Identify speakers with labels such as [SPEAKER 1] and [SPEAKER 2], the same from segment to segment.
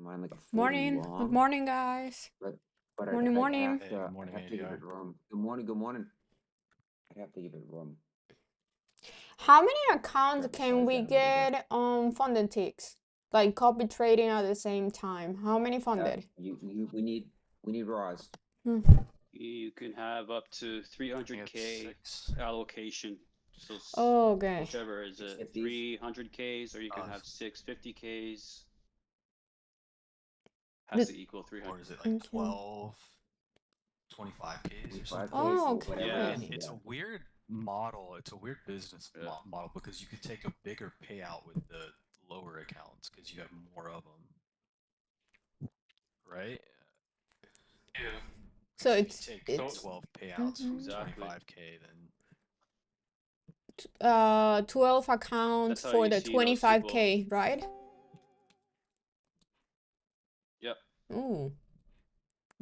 [SPEAKER 1] mine like a 40
[SPEAKER 2] Morning. Good
[SPEAKER 1] long,
[SPEAKER 2] morning, guys.
[SPEAKER 1] but but I'd
[SPEAKER 2] Morning,
[SPEAKER 1] I'd
[SPEAKER 2] morning.
[SPEAKER 1] have
[SPEAKER 3] Hey,
[SPEAKER 1] to
[SPEAKER 3] good morning,
[SPEAKER 1] I'd have to give
[SPEAKER 3] ADR.
[SPEAKER 1] it room. Good morning, good morning. I'd have to give it room.
[SPEAKER 2] How many accounts
[SPEAKER 1] Drop the
[SPEAKER 2] can
[SPEAKER 1] size
[SPEAKER 2] we
[SPEAKER 1] down a little bit.
[SPEAKER 2] get on funded ticks? Like copy trading at the same time. How many funded?
[SPEAKER 1] We need raws.
[SPEAKER 2] Hmm.
[SPEAKER 4] You can have up to
[SPEAKER 3] I think it's
[SPEAKER 4] 300K
[SPEAKER 3] 6.
[SPEAKER 4] allocation. So
[SPEAKER 2] Oh, okay.
[SPEAKER 4] whichever is it,
[SPEAKER 1] 650s.
[SPEAKER 4] 300Ks, or you can
[SPEAKER 3] Uh,
[SPEAKER 4] have 650Ks. Has to equal 300.
[SPEAKER 3] or is it like
[SPEAKER 2] Okay.
[SPEAKER 3] 12, 25Ks or something?
[SPEAKER 1] 25Ks,
[SPEAKER 2] Oh,
[SPEAKER 1] whatever
[SPEAKER 4] Yeah.
[SPEAKER 1] it
[SPEAKER 3] And
[SPEAKER 1] is.
[SPEAKER 3] it's
[SPEAKER 1] Yeah.
[SPEAKER 3] a weird model. It's a weird business
[SPEAKER 4] Yeah.
[SPEAKER 3] model because you could take a bigger payout with the lower accounts because you have more of them, right?
[SPEAKER 4] Yeah.
[SPEAKER 2] So
[SPEAKER 3] If you
[SPEAKER 2] it's
[SPEAKER 3] take
[SPEAKER 2] it's
[SPEAKER 3] 12 payouts from
[SPEAKER 4] Exactly.
[SPEAKER 3] 25K, then
[SPEAKER 2] 12 accounts
[SPEAKER 4] That's how
[SPEAKER 2] for
[SPEAKER 4] you
[SPEAKER 2] the
[SPEAKER 4] see those people.
[SPEAKER 2] 25K, right?
[SPEAKER 4] Yep.
[SPEAKER 2] Ooh.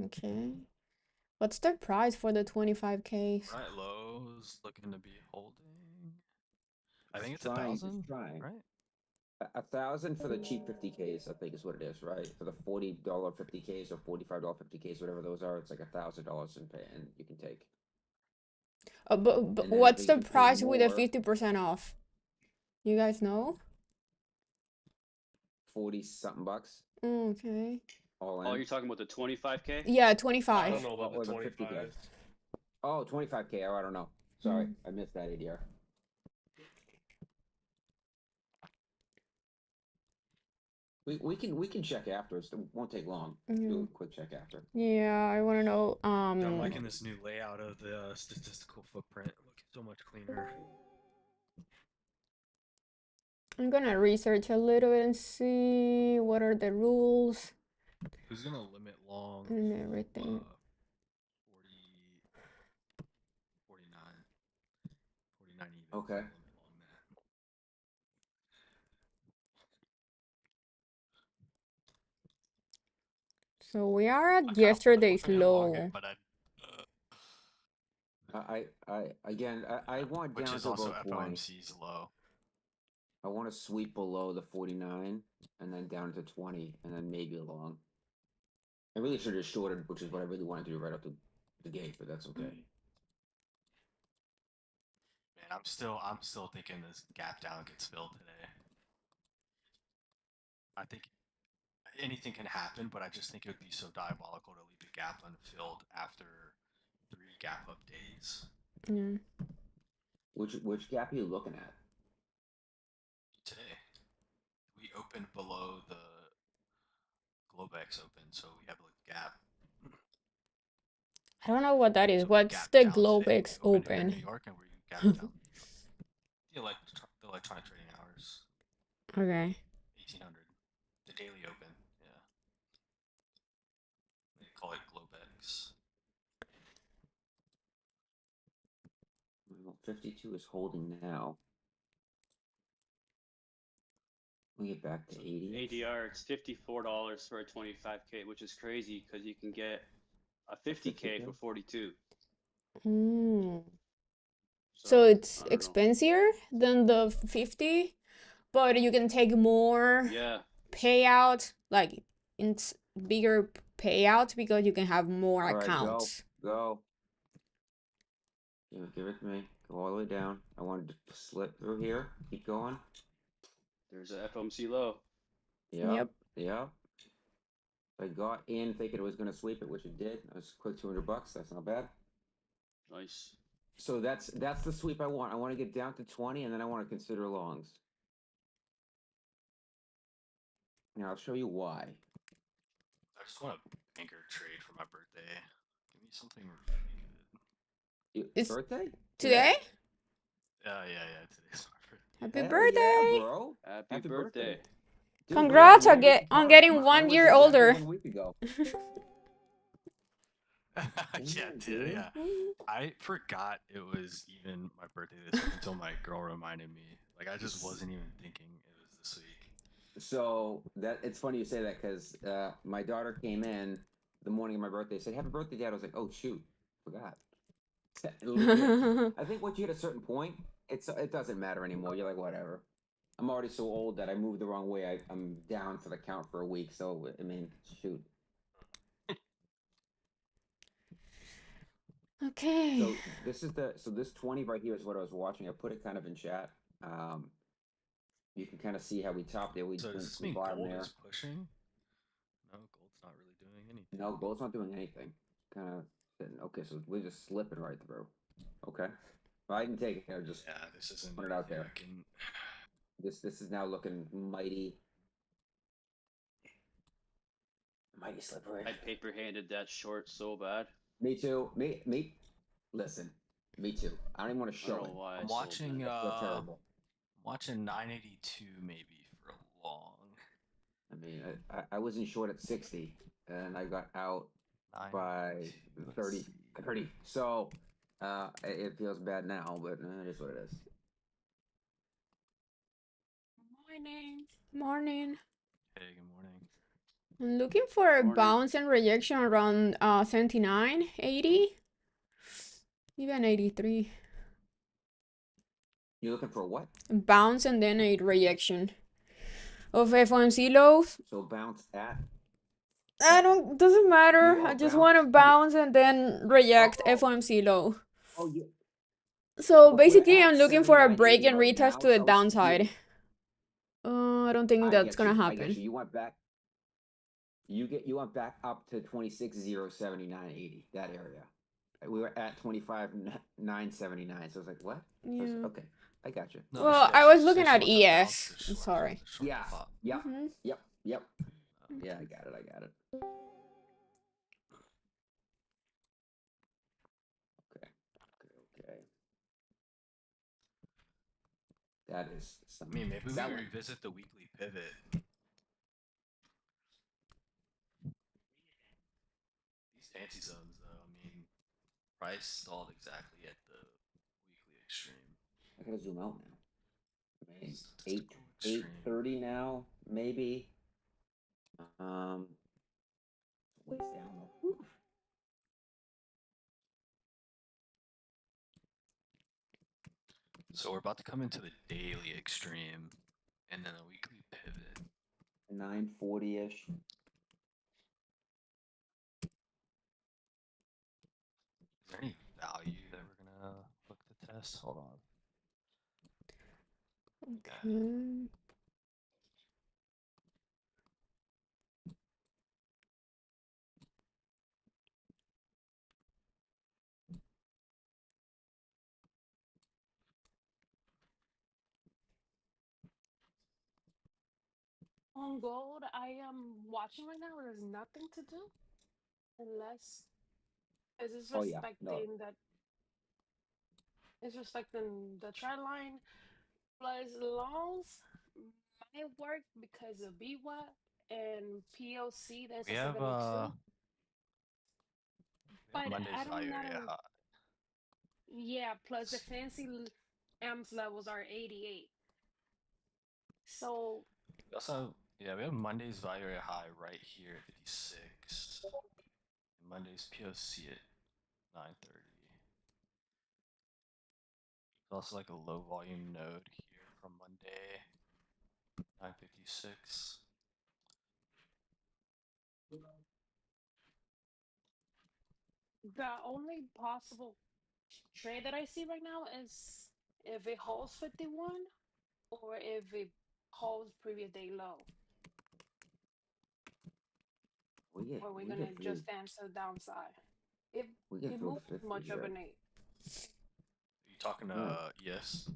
[SPEAKER 2] Okay. What's the price for the 25Ks?
[SPEAKER 3] right low's looking to be holding. I think it's
[SPEAKER 1] Trying, just
[SPEAKER 3] 1,000,
[SPEAKER 1] trying.
[SPEAKER 3] right?
[SPEAKER 1] 1,000 for the cheap 50Ks, I think is what it is, right? For the $40 50Ks or $45 50Ks, whatever those are, it's like $1,000 in pay, and you can take.
[SPEAKER 2] But
[SPEAKER 1] And then
[SPEAKER 2] what's
[SPEAKER 1] if
[SPEAKER 2] the
[SPEAKER 1] you pay
[SPEAKER 2] price with the
[SPEAKER 1] more,
[SPEAKER 2] 50% off? You guys know?
[SPEAKER 1] 40 something bucks
[SPEAKER 2] Okay.
[SPEAKER 1] all
[SPEAKER 4] Oh,
[SPEAKER 1] in.
[SPEAKER 4] you're talking about the 25K?
[SPEAKER 2] Yeah,
[SPEAKER 5] I
[SPEAKER 2] 25.
[SPEAKER 5] don't know about the
[SPEAKER 1] Or the 50K.
[SPEAKER 5] 25.
[SPEAKER 1] Oh, 25K. Oh, I don't know. Sorry, I missed that ADR. We can check after. It won't take long. Do a quick check after.
[SPEAKER 2] Yeah, I want to know.
[SPEAKER 3] I'm liking this new layout of the statistical footprint. Looking so much cleaner.
[SPEAKER 2] I'm gonna research a little bit and see what are the rules
[SPEAKER 3] Who's gonna limit long?
[SPEAKER 2] and everything.
[SPEAKER 3] 40, 49, 49 even.
[SPEAKER 1] Okay.
[SPEAKER 3] Limit long that.
[SPEAKER 2] So we are at
[SPEAKER 3] I
[SPEAKER 2] yesterday's
[SPEAKER 3] kinda wanna long it,
[SPEAKER 2] low.
[SPEAKER 3] but
[SPEAKER 1] I want
[SPEAKER 3] which
[SPEAKER 1] down
[SPEAKER 3] is
[SPEAKER 1] to
[SPEAKER 3] also
[SPEAKER 1] about 20.
[SPEAKER 3] FOMC's low.
[SPEAKER 1] I want to sweep below the 49 and then down to 20 and then maybe long. I really should have shorted, which is what I really wanted to do right up the gate, but that's okay.
[SPEAKER 3] Man, I'm still thinking this gap down gets filled today. I think anything can happen, but I just think it would be so diabolical to leave the gap unfilled after 3 gap up days.
[SPEAKER 2] Yeah.
[SPEAKER 1] Which gap are you looking at?
[SPEAKER 3] Today, we opened below the Globex open, so we have a gap.
[SPEAKER 2] I don't know what that is.
[SPEAKER 3] So
[SPEAKER 2] What's
[SPEAKER 3] gap
[SPEAKER 2] the
[SPEAKER 3] down today.
[SPEAKER 2] Globex
[SPEAKER 3] We opened here in
[SPEAKER 2] open?
[SPEAKER 3] New York, and we gap down. The electronic trading hours.
[SPEAKER 2] Okay.
[SPEAKER 3] 1800. The daily open. Yeah. They call it Globex.
[SPEAKER 1] Well, 52 is holding now. We get back to 80.
[SPEAKER 4] ADR, it's $54 for a 25K, which is crazy because you can get a 50K for 42.
[SPEAKER 2] Mm. So
[SPEAKER 4] So
[SPEAKER 2] it's
[SPEAKER 4] I don't know.
[SPEAKER 2] expensive than the 50, but you can take more
[SPEAKER 4] Yeah.
[SPEAKER 2] payout, like it's bigger payout because you can have more
[SPEAKER 1] All right,
[SPEAKER 2] accounts.
[SPEAKER 1] go. Give it to me. Go all the way down. I wanted to slip through here. Keep going.
[SPEAKER 4] There's a FOMC low.
[SPEAKER 2] Yep.
[SPEAKER 1] I got in thinking it was going to sweep it, which it did. That was a quick $200. That's not bad.
[SPEAKER 4] Nice.
[SPEAKER 1] So that's the sweep I want. I want to get down to 20, and then I want to consider longs. Now I'll show you why.
[SPEAKER 3] I just want a banker trade for my birthday. Give me something really good.
[SPEAKER 2] It's
[SPEAKER 1] birthday?
[SPEAKER 2] Today?
[SPEAKER 3] Yeah. Today's my birthday.
[SPEAKER 2] Happy
[SPEAKER 1] Hell
[SPEAKER 2] birthday!
[SPEAKER 1] yeah, bro!
[SPEAKER 4] Happy birthday.
[SPEAKER 1] Dude,
[SPEAKER 2] Congrats
[SPEAKER 1] we're
[SPEAKER 2] on getting
[SPEAKER 1] Mine
[SPEAKER 2] 1
[SPEAKER 1] was
[SPEAKER 2] year
[SPEAKER 1] exactly
[SPEAKER 2] older.
[SPEAKER 1] 1 week ago.
[SPEAKER 3] Yeah. I forgot it was even my birthday this week until my girl reminded me. Like I just wasn't even thinking it was this week.
[SPEAKER 1] So it's funny you say that because my daughter came in the morning of my birthday, said "Happy birthday, Dad." I was like, "Oh shoot, forgot." Legit. I think once you hit a certain point, it doesn't matter anymore. You're like, whatever. I'm already so old that I moved the wrong way. I'm down for the count for a week. So I mean, shoot.
[SPEAKER 2] Okay.
[SPEAKER 1] So this 20 right here is what I was watching. I put it kind of in chat. You can kind of see how we topped there.
[SPEAKER 3] So does this
[SPEAKER 1] We
[SPEAKER 3] mean
[SPEAKER 1] bottom
[SPEAKER 3] gold
[SPEAKER 1] there.
[SPEAKER 3] is pushing? No, gold's not really doing anything.
[SPEAKER 1] No, gold's not doing anything. Kind of sitting. Okay, so we're just slipping right through. Okay. Well, I can take it. I just
[SPEAKER 3] Yeah, this isn't
[SPEAKER 1] put it out
[SPEAKER 3] anything
[SPEAKER 1] there.
[SPEAKER 3] I can.
[SPEAKER 1] This is now looking mighty slippery.
[SPEAKER 4] I paper handed that short so bad.
[SPEAKER 1] Me too. Me. Listen, me too. I don't even want to
[SPEAKER 4] I don't
[SPEAKER 1] show
[SPEAKER 4] know
[SPEAKER 1] it.
[SPEAKER 4] why.
[SPEAKER 3] I'm
[SPEAKER 4] I sold
[SPEAKER 3] watching.
[SPEAKER 4] that.
[SPEAKER 1] I feel terrible.
[SPEAKER 3] Watching 982 maybe for long.
[SPEAKER 1] I mean, I was in short at 60, and I got out by
[SPEAKER 3] 982,
[SPEAKER 1] 30,
[SPEAKER 3] let's see.
[SPEAKER 1] 30. So it feels bad now, but it is what it is.
[SPEAKER 5] Morning.
[SPEAKER 2] Morning.
[SPEAKER 3] Hey, good morning.
[SPEAKER 2] I'm looking for a
[SPEAKER 4] Morning.
[SPEAKER 2] bounce and rejection around 79, 80, even 83.
[SPEAKER 1] You're looking for what?
[SPEAKER 2] Bounce and then a rejection of FOMC lows.
[SPEAKER 1] So bounce at.
[SPEAKER 2] Doesn't matter.
[SPEAKER 1] You
[SPEAKER 2] I
[SPEAKER 1] are
[SPEAKER 2] just want to
[SPEAKER 1] bounce-
[SPEAKER 2] bounce and then reject
[SPEAKER 1] Oh.
[SPEAKER 2] FOMC low.
[SPEAKER 1] Oh, you.
[SPEAKER 2] So
[SPEAKER 1] We're
[SPEAKER 2] basically,
[SPEAKER 1] at
[SPEAKER 2] I'm looking for a
[SPEAKER 1] 79.80
[SPEAKER 2] break and
[SPEAKER 1] right
[SPEAKER 2] retest
[SPEAKER 1] now,
[SPEAKER 2] to the
[SPEAKER 1] so
[SPEAKER 2] downside. I don't think
[SPEAKER 1] I
[SPEAKER 2] that's
[SPEAKER 1] get
[SPEAKER 2] gonna
[SPEAKER 1] you. I
[SPEAKER 2] happen.
[SPEAKER 1] get you. You went back. You went back up to 26,079.80, that area. We were at 25,979. So I was like, what?
[SPEAKER 2] Yeah.
[SPEAKER 1] Okay, I got you.
[SPEAKER 3] No,
[SPEAKER 2] Well,
[SPEAKER 3] she
[SPEAKER 2] I
[SPEAKER 3] actually
[SPEAKER 2] was looking
[SPEAKER 3] said
[SPEAKER 2] at
[SPEAKER 3] she wants a bounce
[SPEAKER 2] ES.
[SPEAKER 3] to short-
[SPEAKER 2] Sorry.
[SPEAKER 3] to short
[SPEAKER 1] Yeah.
[SPEAKER 3] pop.
[SPEAKER 1] Yep.
[SPEAKER 2] Mhm.
[SPEAKER 1] Yep. Yeah, I got it. Okay. That is
[SPEAKER 3] I
[SPEAKER 1] something.
[SPEAKER 3] mean, maybe we
[SPEAKER 1] That one.
[SPEAKER 3] revisit the weekly pivot. These anti-zones, though, I mean, price stalled exactly at the weekly extreme.
[SPEAKER 1] I gotta zoom out now. I mean,
[SPEAKER 3] Statistical
[SPEAKER 1] 8:30 now, maybe. Ways down though. Whew.
[SPEAKER 3] So we're about to come into the daily extreme, and then a weekly pivot.
[SPEAKER 1] 940-ish.
[SPEAKER 3] Is there any value that we're gonna look to test? Hold on.
[SPEAKER 2] Okay.
[SPEAKER 5] On gold, I am watching right now. There's nothing to do unless it's
[SPEAKER 1] Oh yeah, no.
[SPEAKER 5] respecting the trend line plus longs might work because of BWAP and POC. That's
[SPEAKER 3] We
[SPEAKER 5] a
[SPEAKER 3] have
[SPEAKER 5] 72. But
[SPEAKER 3] Monday's
[SPEAKER 5] I don't
[SPEAKER 3] value
[SPEAKER 5] know.
[SPEAKER 3] area high.
[SPEAKER 5] Yeah, plus the fancy AMS levels are 88. So
[SPEAKER 3] We also we have Monday's value area high right here at 56. And Monday's POC at 930. There's also like a low volume node here from Monday, 956.
[SPEAKER 5] the only possible trade that I see right now is if it holds 51 or if it holds previous day low,
[SPEAKER 1] We get
[SPEAKER 5] or we're
[SPEAKER 1] we
[SPEAKER 5] gonna
[SPEAKER 1] get through
[SPEAKER 5] just dance to the downside. If
[SPEAKER 1] we get
[SPEAKER 5] it
[SPEAKER 1] through
[SPEAKER 5] moves
[SPEAKER 1] 50
[SPEAKER 5] much
[SPEAKER 1] here.
[SPEAKER 5] overnight.
[SPEAKER 3] You talking
[SPEAKER 1] Yeah.
[SPEAKER 3] yes?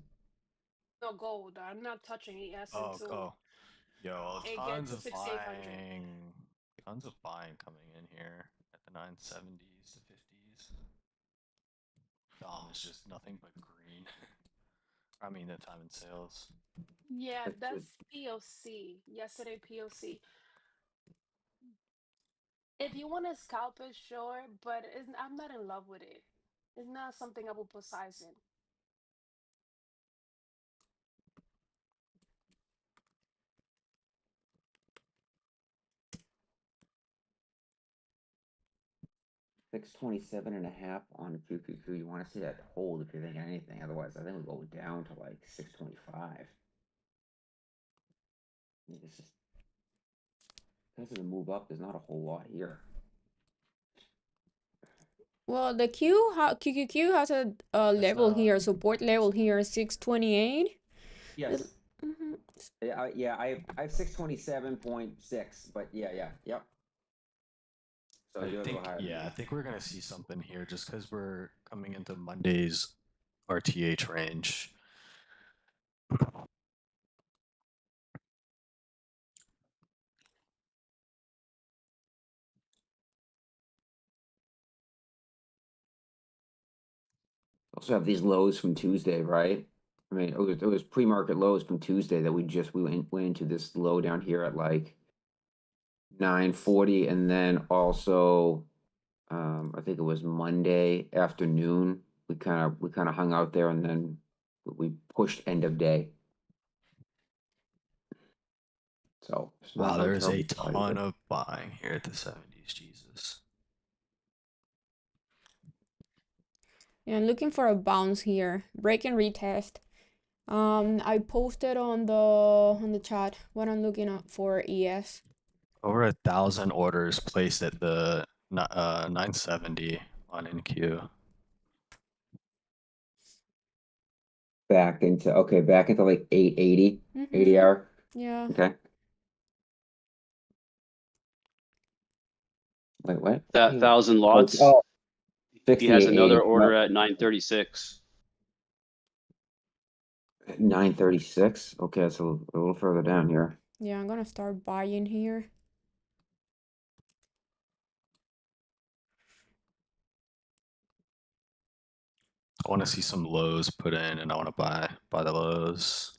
[SPEAKER 5] No gold. I'm not touching ES
[SPEAKER 3] Oh,
[SPEAKER 5] until
[SPEAKER 3] oh. Yo,
[SPEAKER 5] it
[SPEAKER 3] tons
[SPEAKER 5] gets to
[SPEAKER 3] of
[SPEAKER 5] 6,800.
[SPEAKER 3] buying. Tons of buying coming in here at the 970s to 50s. Dom is just nothing but green. I mean, the time in sales.
[SPEAKER 5] Yeah,
[SPEAKER 1] But
[SPEAKER 5] that's POC. Yesterday POC. If you want to scalp it, sure, but I'm not in love with it. It's not something I will put size in.
[SPEAKER 1] Six 27.5 on QQQ. You want to see that hold if you're thinking anything. Otherwise, I think we go down to like 625. It's just because of the move up. There's not a whole lot here.
[SPEAKER 2] Well, the QQQ has a level here, support level here, 628.
[SPEAKER 1] Yes.
[SPEAKER 2] Mhm.
[SPEAKER 1] Yeah, I have 627.6, but yeah, yep. So
[SPEAKER 3] I
[SPEAKER 1] you're a little
[SPEAKER 3] think,
[SPEAKER 1] higher than
[SPEAKER 3] yeah,
[SPEAKER 1] me.
[SPEAKER 3] I think we're gonna see something here just because we're coming into Monday's RTH range.
[SPEAKER 1] Also have these lows from Tuesday, right? I mean, it was pre-market lows from Tuesday that we went into this low down here at like 9:40, and then also I think it was Monday afternoon. We kind of hung out there, and then we pushed end of day. So it's not
[SPEAKER 3] Wow,
[SPEAKER 1] no
[SPEAKER 3] there's a
[SPEAKER 1] terrible spot
[SPEAKER 3] ton
[SPEAKER 1] either.
[SPEAKER 3] of buying here at the 70s. Jesus.
[SPEAKER 2] Yeah, I'm looking for a bounce here. Break and retest. I posted on the chat what I'm looking at for ES.
[SPEAKER 3] Over 1,000 orders placed at the 970 on NQ.
[SPEAKER 1] Back into like 880,
[SPEAKER 2] Mhm.
[SPEAKER 1] 80 hour.
[SPEAKER 2] Yeah.
[SPEAKER 1] Okay. Wait, what?
[SPEAKER 4] That
[SPEAKER 1] Yeah.
[SPEAKER 4] 1,000 lots.
[SPEAKER 1] Oh,
[SPEAKER 4] He has another
[SPEAKER 1] 6880.
[SPEAKER 4] order at 936.
[SPEAKER 1] 936. Okay, that's a little further down here.
[SPEAKER 2] Yeah, I'm gonna start buying here.
[SPEAKER 3] I want to see some lows put in, and I want to buy the lows.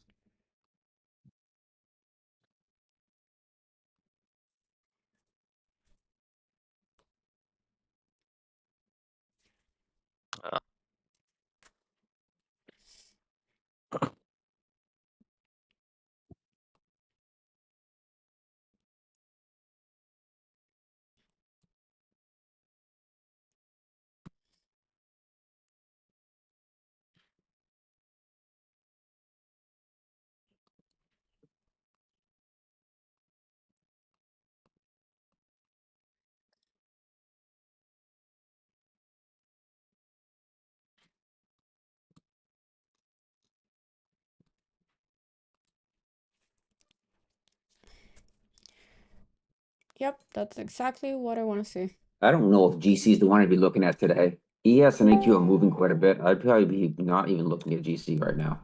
[SPEAKER 2] Yep, that's exactly what I want to see.
[SPEAKER 1] I don't know if GC is the one I'd be looking at today. ES and NQ are moving quite a bit. I'd probably be not even looking at GC right now.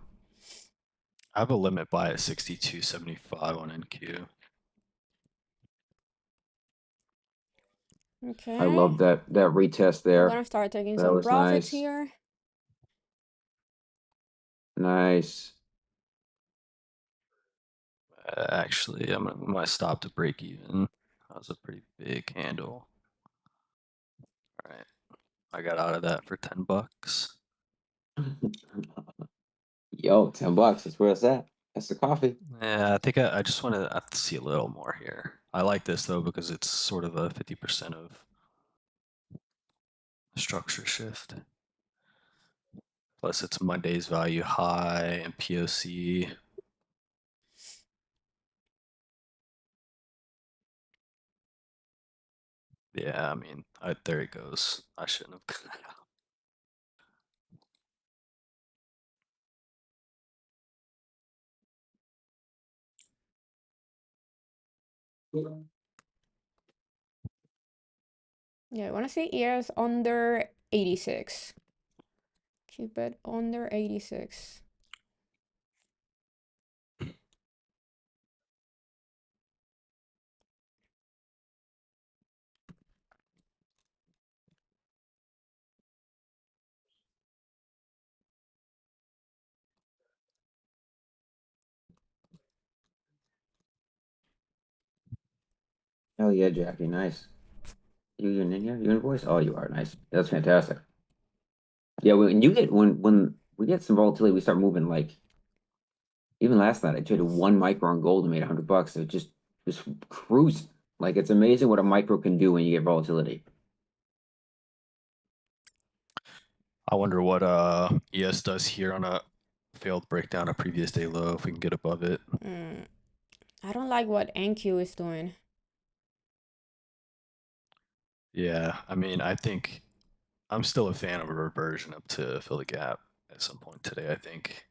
[SPEAKER 3] I have a limit buy at 62.75 on NQ.
[SPEAKER 2] Okay.
[SPEAKER 1] I love that retest
[SPEAKER 2] I'm
[SPEAKER 1] there.
[SPEAKER 2] gonna start taking
[SPEAKER 1] That
[SPEAKER 2] some
[SPEAKER 1] was
[SPEAKER 2] profits
[SPEAKER 1] nice.
[SPEAKER 2] here.
[SPEAKER 1] Nice.
[SPEAKER 3] Actually, I'm gonna stop to break even. That was a pretty big handle. All right, I got out of that for $10.
[SPEAKER 1] Yo, $10. That's where it's at. That's the coffee.
[SPEAKER 3] Yeah, I think I just want to see a little more here. I like this though because it's sort of a 50% of structure shift. Plus, it's Monday's value high and POC. Yeah, I mean, there it goes. I shouldn't have cut that out.
[SPEAKER 2] Yeah, I want to see ES under 86. Keep it under 86.
[SPEAKER 1] Hell yeah, Jackie. Nice. You in here? You in voice? Oh, you are. Nice. That's fantastic. Yeah, when we get some volatility, we start moving like even last night I traded 1 micro on gold and made $100. It just cruising. Like it's amazing what a micro can do when you get volatility.
[SPEAKER 3] I wonder what ES does here on a failed breakdown of previous day low if we can get above it.
[SPEAKER 2] I don't like what NQ is doing.
[SPEAKER 3] Yeah, I mean, I think I'm still a fan of a reversion up to fill the gap at some point today, I think.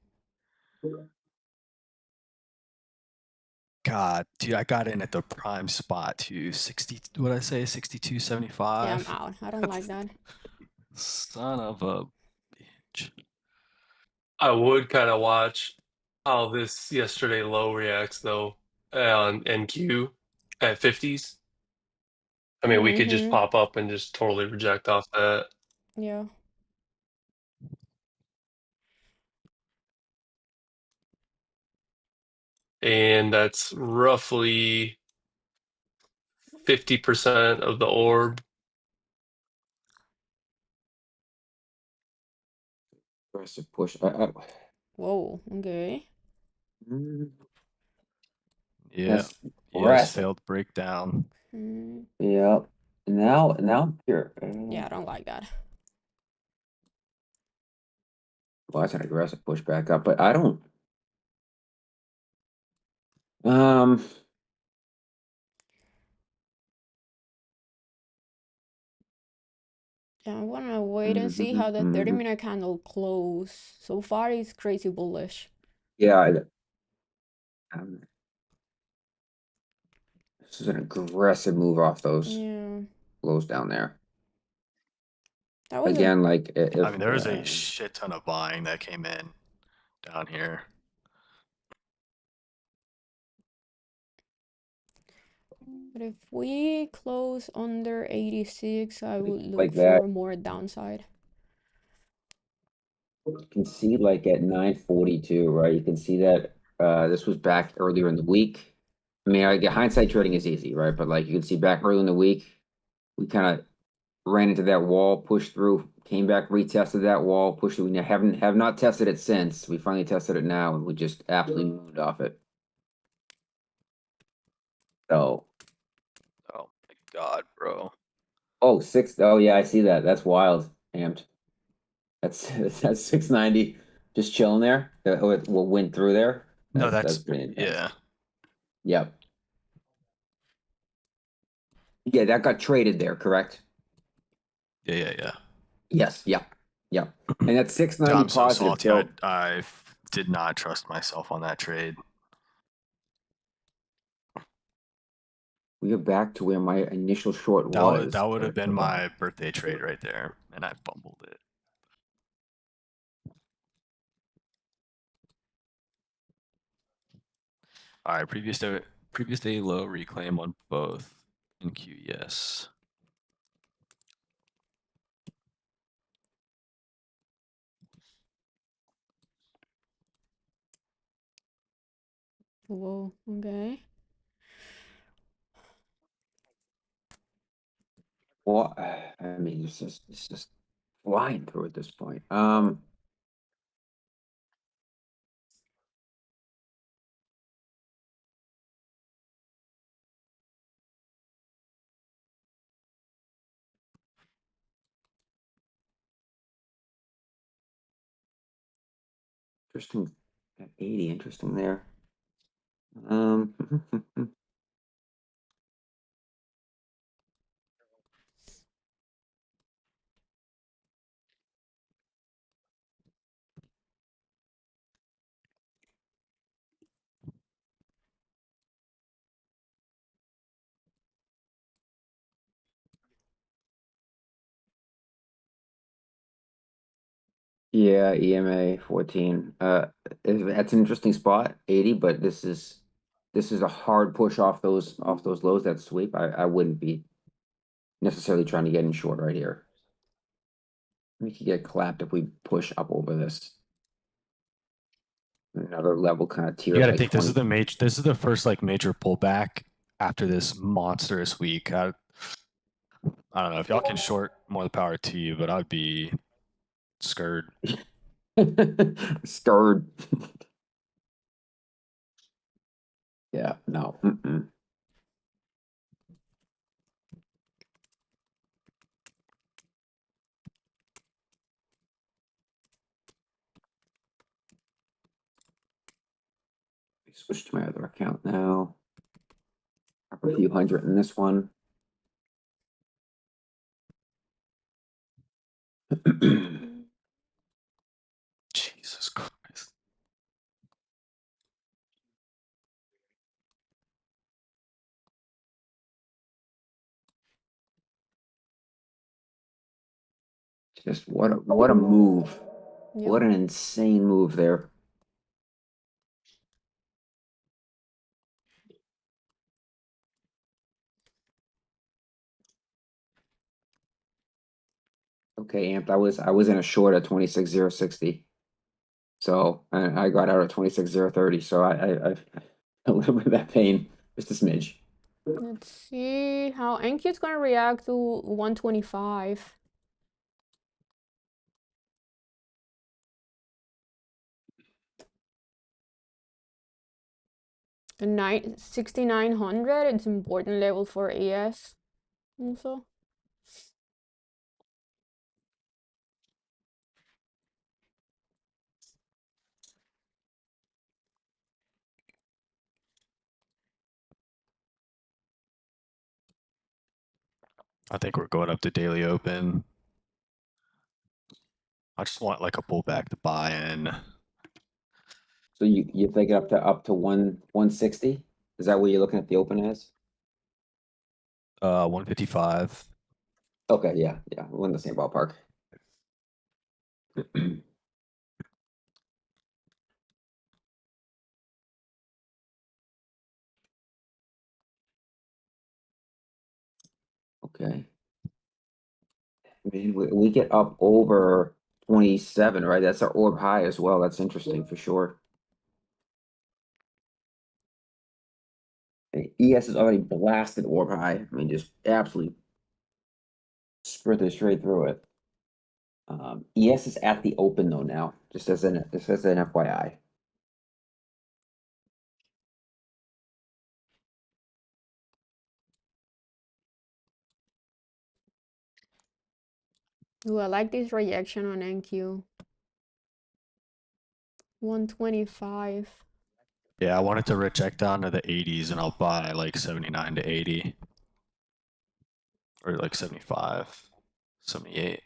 [SPEAKER 3] God, dude, I got in at the prime spot to 60, what I say,
[SPEAKER 2] Yeah, I'm
[SPEAKER 3] 62.75.
[SPEAKER 2] out. I don't like that.
[SPEAKER 3] Son of a bitch.
[SPEAKER 6] I would kind of watch how this yesterday low reacts though on NQ at 50s. I mean, we could just
[SPEAKER 2] Mm-hmm.
[SPEAKER 6] pop up and just totally reject off that.
[SPEAKER 2] Yeah.
[SPEAKER 6] And that's roughly 50% of the orb.
[SPEAKER 1] Aggressive push.
[SPEAKER 2] Whoa. Okay.
[SPEAKER 3] Yeah,
[SPEAKER 1] That's
[SPEAKER 3] yes,
[SPEAKER 1] aggressive.
[SPEAKER 3] failed breakdown.
[SPEAKER 2] Mm,
[SPEAKER 1] Yep. Now I'm here.
[SPEAKER 2] yeah, I don't like that.
[SPEAKER 1] Well, that's an aggressive push back up, but I don't. Um.
[SPEAKER 2] Yeah, I wanna wait and see how the 30-minute candle close. So far, it's crazy bullish.
[SPEAKER 1] Yeah. This is an aggressive move off those
[SPEAKER 2] Yeah,
[SPEAKER 1] lows down there.
[SPEAKER 2] that was a
[SPEAKER 1] Again, like if
[SPEAKER 3] I mean, there was a shit ton of buying that came in down here.
[SPEAKER 2] But if we close under 86, I would look
[SPEAKER 1] like that.
[SPEAKER 2] for more downside.
[SPEAKER 1] You can see like at 9:42, right? You can see that this was back earlier in the week. I mean, I get hindsight trading is easy, right? But like you can see back early in the week, we kind of ran into that wall, pushed through, came back, retested that wall, pushed it. We have not tested it since. We finally tested it now, and we just absolutely moved off it. So,
[SPEAKER 3] Oh my god, bro.
[SPEAKER 1] oh, six. Oh yeah, I see that. That's wild. Amped. That's that's 690, just chilling there. It went through there.
[SPEAKER 3] No,
[SPEAKER 1] That's
[SPEAKER 3] that's
[SPEAKER 1] pretty intense.
[SPEAKER 3] yeah.
[SPEAKER 1] Yep. Yeah, that got traded there, correct?
[SPEAKER 3] Yeah.
[SPEAKER 1] Yes. Yep. Yep. And that 690
[SPEAKER 3] I'm so
[SPEAKER 1] positive
[SPEAKER 3] salty. I
[SPEAKER 1] filled.
[SPEAKER 3] did not trust myself on that trade.
[SPEAKER 1] We are back to where my initial short was.
[SPEAKER 3] That would have been my birthday trade right there, and I fumbled it. All right, previous day low reclaim on both in Q. Yes.
[SPEAKER 2] Whoa, okay.
[SPEAKER 1] Well, I mean, it's just flying through at this point. Interesting. At 80, interesting there. Um, yeah, EMA 14. That's an interesting spot, 80, but this is a hard push off those lows, that sweep. I wouldn't be necessarily trying to get in short right here. We could get clapped if we push up over this. Another level kind of
[SPEAKER 3] You
[SPEAKER 1] tier
[SPEAKER 3] got to
[SPEAKER 1] like
[SPEAKER 3] think this
[SPEAKER 1] 20.
[SPEAKER 3] is the major. This is the first like major pullback after this monstrous week. I don't know if y'all can short, more the power to you, but I'd be scared.
[SPEAKER 1] Scared. Yeah, no. Switch to my other account now. Up a few hundred in this one.
[SPEAKER 3] Jesus Christ.
[SPEAKER 1] Just what a move.
[SPEAKER 2] Yep.
[SPEAKER 1] What an insane move there. Okay, Amped. I was in a short at 26,060. So I got out at 26,030. So I a little bit of that pain. Just a smidge.
[SPEAKER 2] Let's see how NQ's gonna react to 125. And 6,900, it's important level for AS also.
[SPEAKER 3] I think we're going up to daily open. I just want like a pullback to buy in.
[SPEAKER 1] So you think up to 160? Is that what you're looking at the open as?
[SPEAKER 3] 155.
[SPEAKER 1] Okay, yeah, we're in the same ballpark. Okay. I mean, we get up over 27, right? That's our orb high as well. That's interesting for sure. ES is already blasted orb high. I mean, just absolutely sprinted straight through it. ES is at the open though now, just as an FYI.
[SPEAKER 2] Ooh, I like this reaction on NQ. 125.
[SPEAKER 3] Yeah, I wanted to reject down to the 80s and I'll buy like 79 to 80. Or like 75, 78.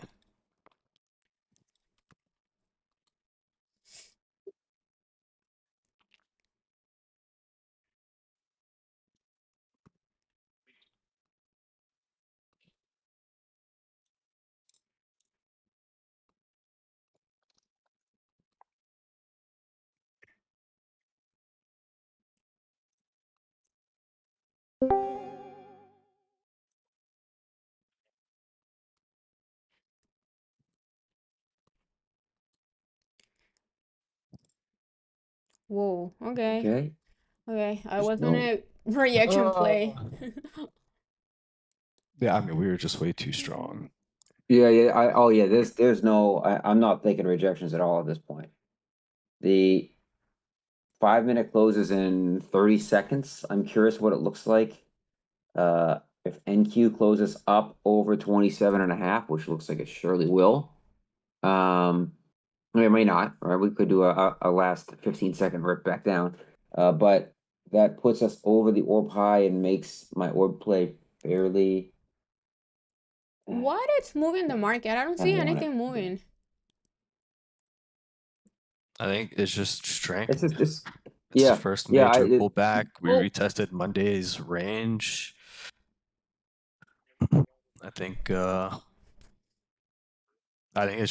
[SPEAKER 2] Whoa, okay.
[SPEAKER 1] Okay.
[SPEAKER 2] Okay, I
[SPEAKER 1] Just
[SPEAKER 2] was on
[SPEAKER 1] no.
[SPEAKER 2] a reaction play.
[SPEAKER 3] Yeah, I mean, we were just way too strong.
[SPEAKER 1] Yeah. Oh yeah. There's no. I'm not thinking rejections at all at this point. The 5 minute closes in 30 seconds. I'm curious what it looks like. If NQ closes up over 27 and a half, which looks like it surely will. It may not, right? We could do a last 15-second rip back down. But that puts us over the orb high and makes my orb play fairly.
[SPEAKER 2] What? It's moving the market? I don't
[SPEAKER 1] I
[SPEAKER 2] see
[SPEAKER 1] don't want it.
[SPEAKER 2] anything moving.
[SPEAKER 3] I think it's just strength.
[SPEAKER 1] It's just this.
[SPEAKER 3] It's the
[SPEAKER 1] Yeah.
[SPEAKER 3] first
[SPEAKER 1] Yeah.
[SPEAKER 3] major pullback. We
[SPEAKER 2] Oh.
[SPEAKER 3] retested Monday's range. I think it's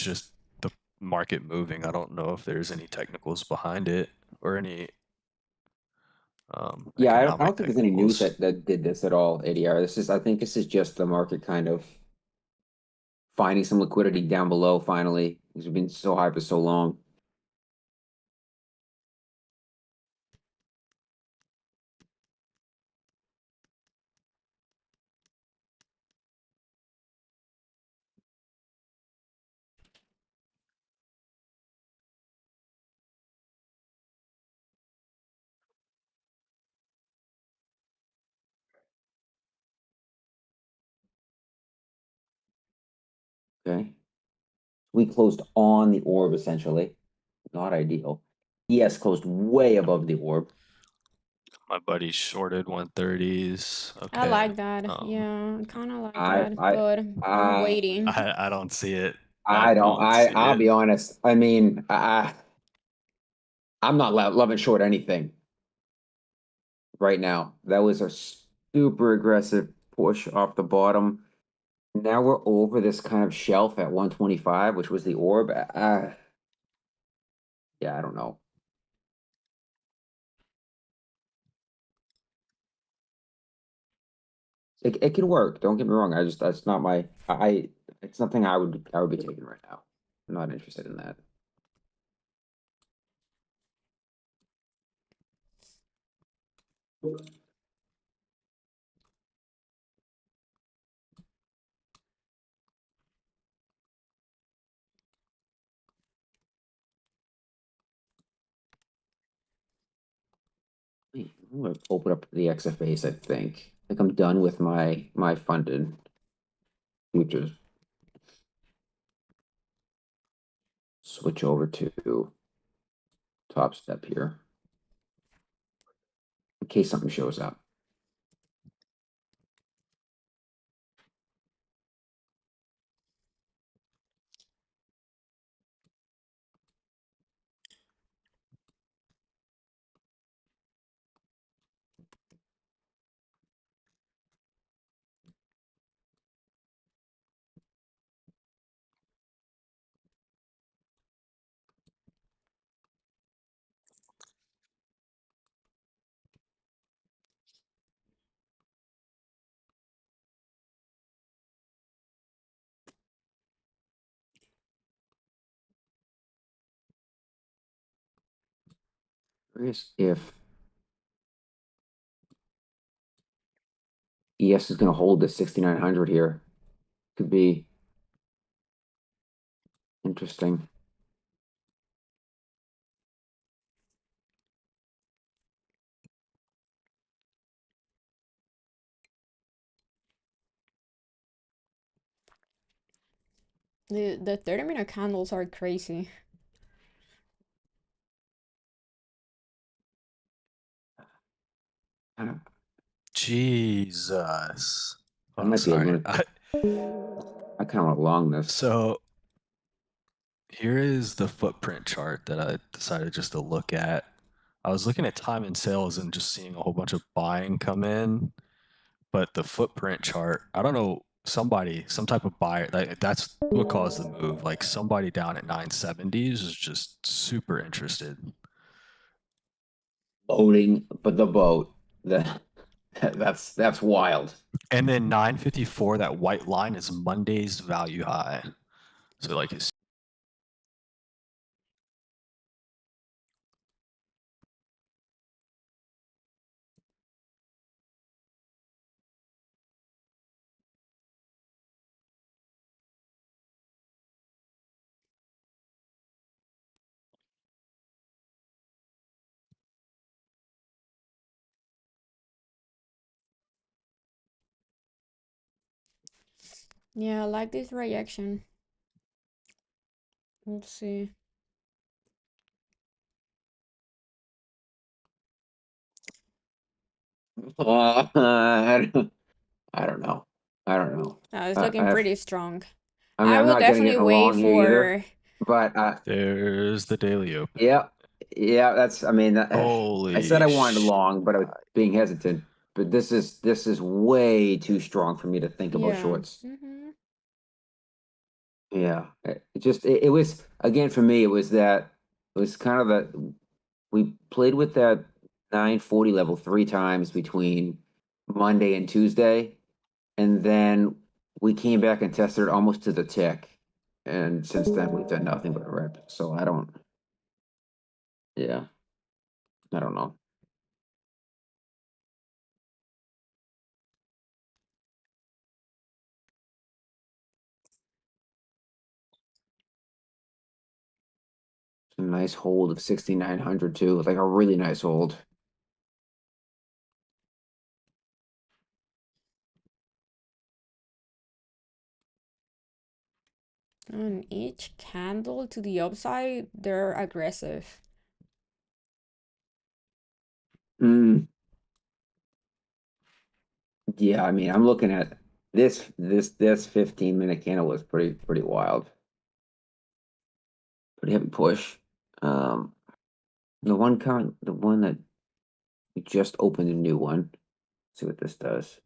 [SPEAKER 3] just the market moving. I don't know if there's any technicals behind it or any
[SPEAKER 1] Yeah, I
[SPEAKER 3] economic
[SPEAKER 1] don't think there's any news
[SPEAKER 3] technicals.
[SPEAKER 1] that did this at all, ADR. I think this is just the market kind of finding some liquidity down below finally, because we've been so high for so long. Okay. We closed on the orb essentially. Not ideal. ES closed way above the orb.
[SPEAKER 3] My buddy shorted 130s. Okay.
[SPEAKER 2] I like that. Yeah, I kind of like that,
[SPEAKER 1] I
[SPEAKER 2] but I'm waiting.
[SPEAKER 3] I don't see it.
[SPEAKER 1] I don't.
[SPEAKER 3] don't see
[SPEAKER 1] I'll
[SPEAKER 3] it.
[SPEAKER 1] be honest. I mean, I'm not loving short anything right now. That was a super aggressive push off the bottom. Now we're over this kind of shelf at 125, which was the orb. Yeah, I don't know. It could work. Don't get me wrong. That's not my it's something I would be taking right now. I'm not interested in that. I'm gonna open up the XFAs, I think. I think I'm done with my funded futures. Switch over to Top Step here. In case something shows up. Curious if ES is going to hold the 6,900 here. Could be interesting.
[SPEAKER 2] The 30-minute candles are crazy.
[SPEAKER 1] I don't-
[SPEAKER 3] Jesus.
[SPEAKER 1] I
[SPEAKER 3] Oh,
[SPEAKER 1] might be
[SPEAKER 3] sorry.
[SPEAKER 1] able to. I kind of want to long this.
[SPEAKER 3] So here is the footprint chart that I decided just to look at. I was looking at time and sales and just seeing a whole bunch of buying come in, but the footprint chart, I don't know, some type of buyer, that's what caused the move. Like somebody down at 970s is just super interested.
[SPEAKER 1] Boating, but the boat. The that's wild.
[SPEAKER 3] And then 954, that white line is Monday's value high. So like it's
[SPEAKER 2] Yeah, I like this reaction. Let's see.
[SPEAKER 1] I don't know. I don't know.
[SPEAKER 2] It's looking
[SPEAKER 1] I
[SPEAKER 2] pretty strong.
[SPEAKER 1] I mean,
[SPEAKER 2] I
[SPEAKER 1] I'm
[SPEAKER 2] will
[SPEAKER 1] not getting
[SPEAKER 2] definitely
[SPEAKER 1] it
[SPEAKER 2] wait
[SPEAKER 1] along here either.
[SPEAKER 2] for.
[SPEAKER 1] But
[SPEAKER 3] there's the daily open.
[SPEAKER 1] yeah, yeah. That's. I mean, I said I
[SPEAKER 3] Holy
[SPEAKER 1] wanted
[SPEAKER 3] sh!
[SPEAKER 1] long, but I was being hesitant. But this is way too strong for me to think about
[SPEAKER 2] Yeah.
[SPEAKER 1] shorts.
[SPEAKER 2] Mm-hmm.
[SPEAKER 1] Yeah, it was again for me. It was that it was kind of a we played with that 940 level 3 times between Monday and Tuesday, and then we came back and tested it almost to the tick. And since then, we've done nothing but a rip. So I don't. Yeah, I don't know. A nice hold of 6,900 too, like a really nice hold.
[SPEAKER 2] On each candle to the upside, they're aggressive.
[SPEAKER 1] Mm. Yeah, I mean, I'm looking at this 15-minute candle was pretty wild. Pretty heavy push. The one that we just opened a new one. See what this does.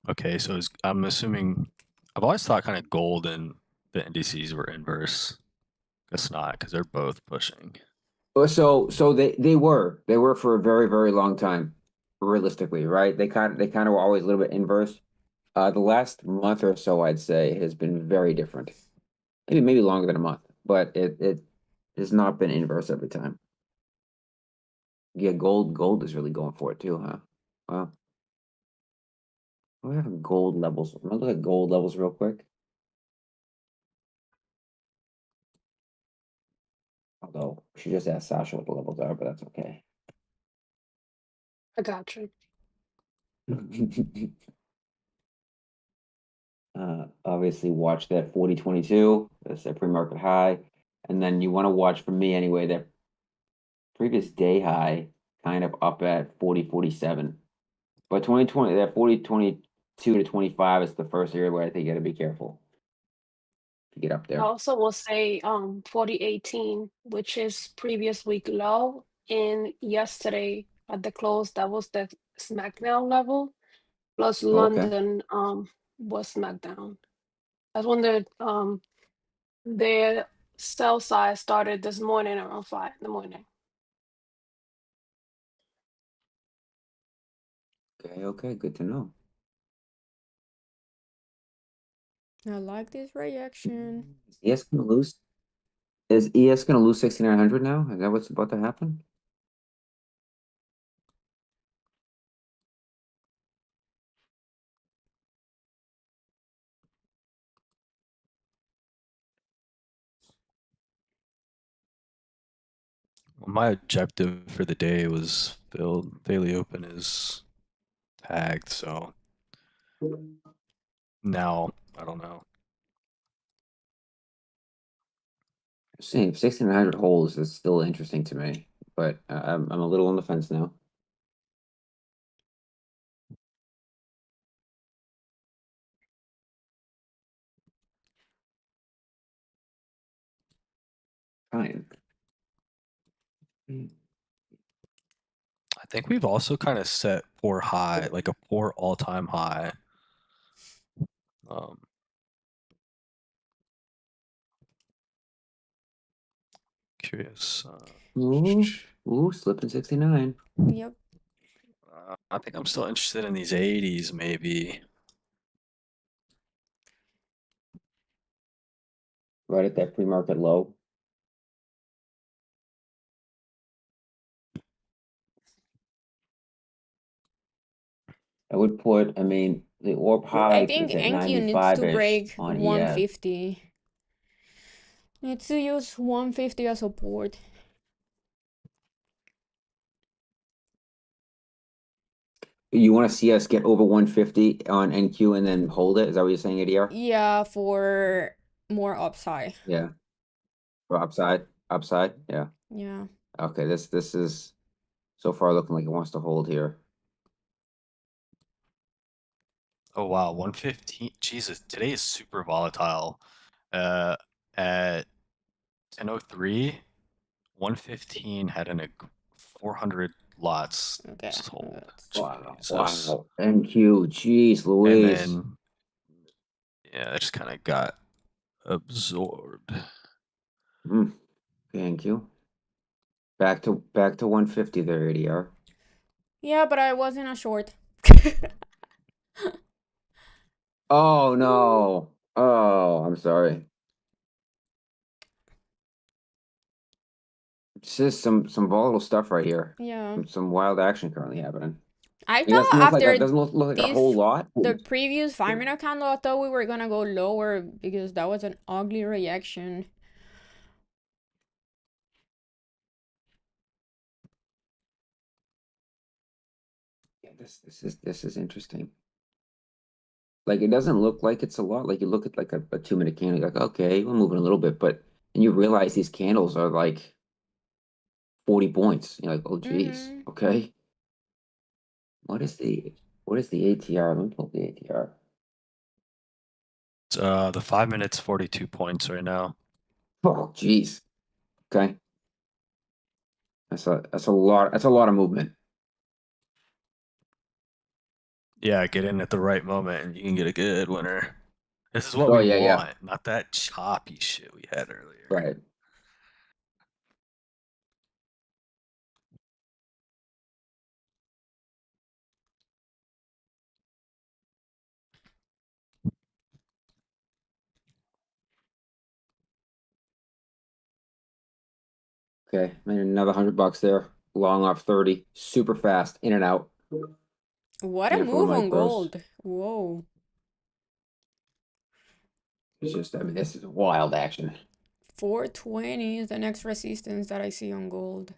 [SPEAKER 3] Okay, so I'm assuming I've always thought kind of gold and the indices were inverse. Guess not, because they're both pushing.
[SPEAKER 1] So they were for a very long time, realistically, right? They kind of were always a little bit inverse. The last month or so, I'd say, has been very different. Maybe longer than a month, but it has not been inverse every time. Yeah, gold is really going for it too, huh? Wow. We have gold levels. I'm gonna look at gold levels real quick. Although she just asked Sasha what the levels are, but that's okay.
[SPEAKER 5] I got you.
[SPEAKER 1] Obviously watch that 40.22. That's a pre-market high. And then you want to watch, for me anyway, that previous day high kind of up at 40.47. But 2020, that 40.22 to 25 is the first area where I think you gotta be careful to get up
[SPEAKER 5] I
[SPEAKER 1] there.
[SPEAKER 5] also will say 4018, which is previous week low, and yesterday at the close that was the SmackDown level, plus
[SPEAKER 1] Oh, okay.
[SPEAKER 5] London was SmackDown. I was wondered their sell side started this morning around 5 in the morning.
[SPEAKER 1] Okay, good to know.
[SPEAKER 2] I like this reaction.
[SPEAKER 1] Is ES gonna lose? Is ES gonna lose 6,900 now? Is that what's about to happen?
[SPEAKER 3] Well, my objective for the day was filled. Daily open is tagged, so now I don't know.
[SPEAKER 1] Seeing 1,600 holes is still interesting to me, but I'm a little on the fence now. Fine.
[SPEAKER 3] I think we've also kind of set poor high, like a poor all-time high. Um, curious.
[SPEAKER 1] Ooh, slipping 69.
[SPEAKER 2] Yep.
[SPEAKER 3] I think I'm still interested in these 80s, maybe.
[SPEAKER 1] Right at that pre-market low. I would put, I mean, the orb
[SPEAKER 2] I
[SPEAKER 1] high
[SPEAKER 2] think
[SPEAKER 1] is at
[SPEAKER 2] NQ needs to
[SPEAKER 1] 95-ish
[SPEAKER 2] break
[SPEAKER 1] on ES.
[SPEAKER 2] 150. Needs to use 150 as support.
[SPEAKER 1] You want to see us get over 150 on NQ and then hold it? Is that what you're saying, ADR?
[SPEAKER 2] Yeah, for more upside.
[SPEAKER 1] Yeah. For upside, yeah.
[SPEAKER 2] Yeah.
[SPEAKER 1] Okay, this is so far looking like it wants to hold here.
[SPEAKER 3] Oh wow, 115. Jesus, today is super volatile. At 10:03, 115 had an 400 lots
[SPEAKER 2] Okay.
[SPEAKER 3] sold.
[SPEAKER 1] Wow,
[SPEAKER 3] Jesus.
[SPEAKER 1] wow. NQ, jeez,
[SPEAKER 3] And
[SPEAKER 1] Louise.
[SPEAKER 3] then yeah, it just kind of got absorbed.
[SPEAKER 1] Okay, NQ. Back to 150 there, ADR.
[SPEAKER 2] Yeah, but I wasn't a short.
[SPEAKER 1] Oh no. Oh, I'm sorry. It's just some volatile stuff right here.
[SPEAKER 2] Yeah.
[SPEAKER 1] Some wild action currently happening.
[SPEAKER 2] I
[SPEAKER 1] It doesn't
[SPEAKER 2] thought
[SPEAKER 1] look like
[SPEAKER 2] after
[SPEAKER 1] doesn't look like a whole
[SPEAKER 2] this
[SPEAKER 1] lot.
[SPEAKER 2] the previous 5-minute candle, I thought we were gonna go lower because that was an ugly reaction.
[SPEAKER 1] Yeah, this is interesting. Like it doesn't look like it's a lot. Like you look at like a 2-minute candle, you're like, okay, we're moving a little bit, but and you realize these candles are like 40 points. You're like, oh geez,
[SPEAKER 2] Mm-hmm.
[SPEAKER 1] okay. What is the ATR? Let me pull up the ATR.
[SPEAKER 3] The 5 minutes 42 points right now.
[SPEAKER 1] Oh geez. Okay. That's a lot. That's a lot of movement.
[SPEAKER 3] Yeah, get in at the right moment and you can get a good winner. This is what
[SPEAKER 1] Oh
[SPEAKER 3] we
[SPEAKER 1] yeah, yeah.
[SPEAKER 3] want, not that choppy shit we had earlier.
[SPEAKER 1] Right. Okay, made another $100 there. Long off 30. Super fast. In and out.
[SPEAKER 2] What a
[SPEAKER 1] Handful of
[SPEAKER 2] move on
[SPEAKER 1] micros.
[SPEAKER 2] gold. Whoa.
[SPEAKER 1] It's just, I mean, this is wild action.
[SPEAKER 2] 420 is the next resistance that I see on gold.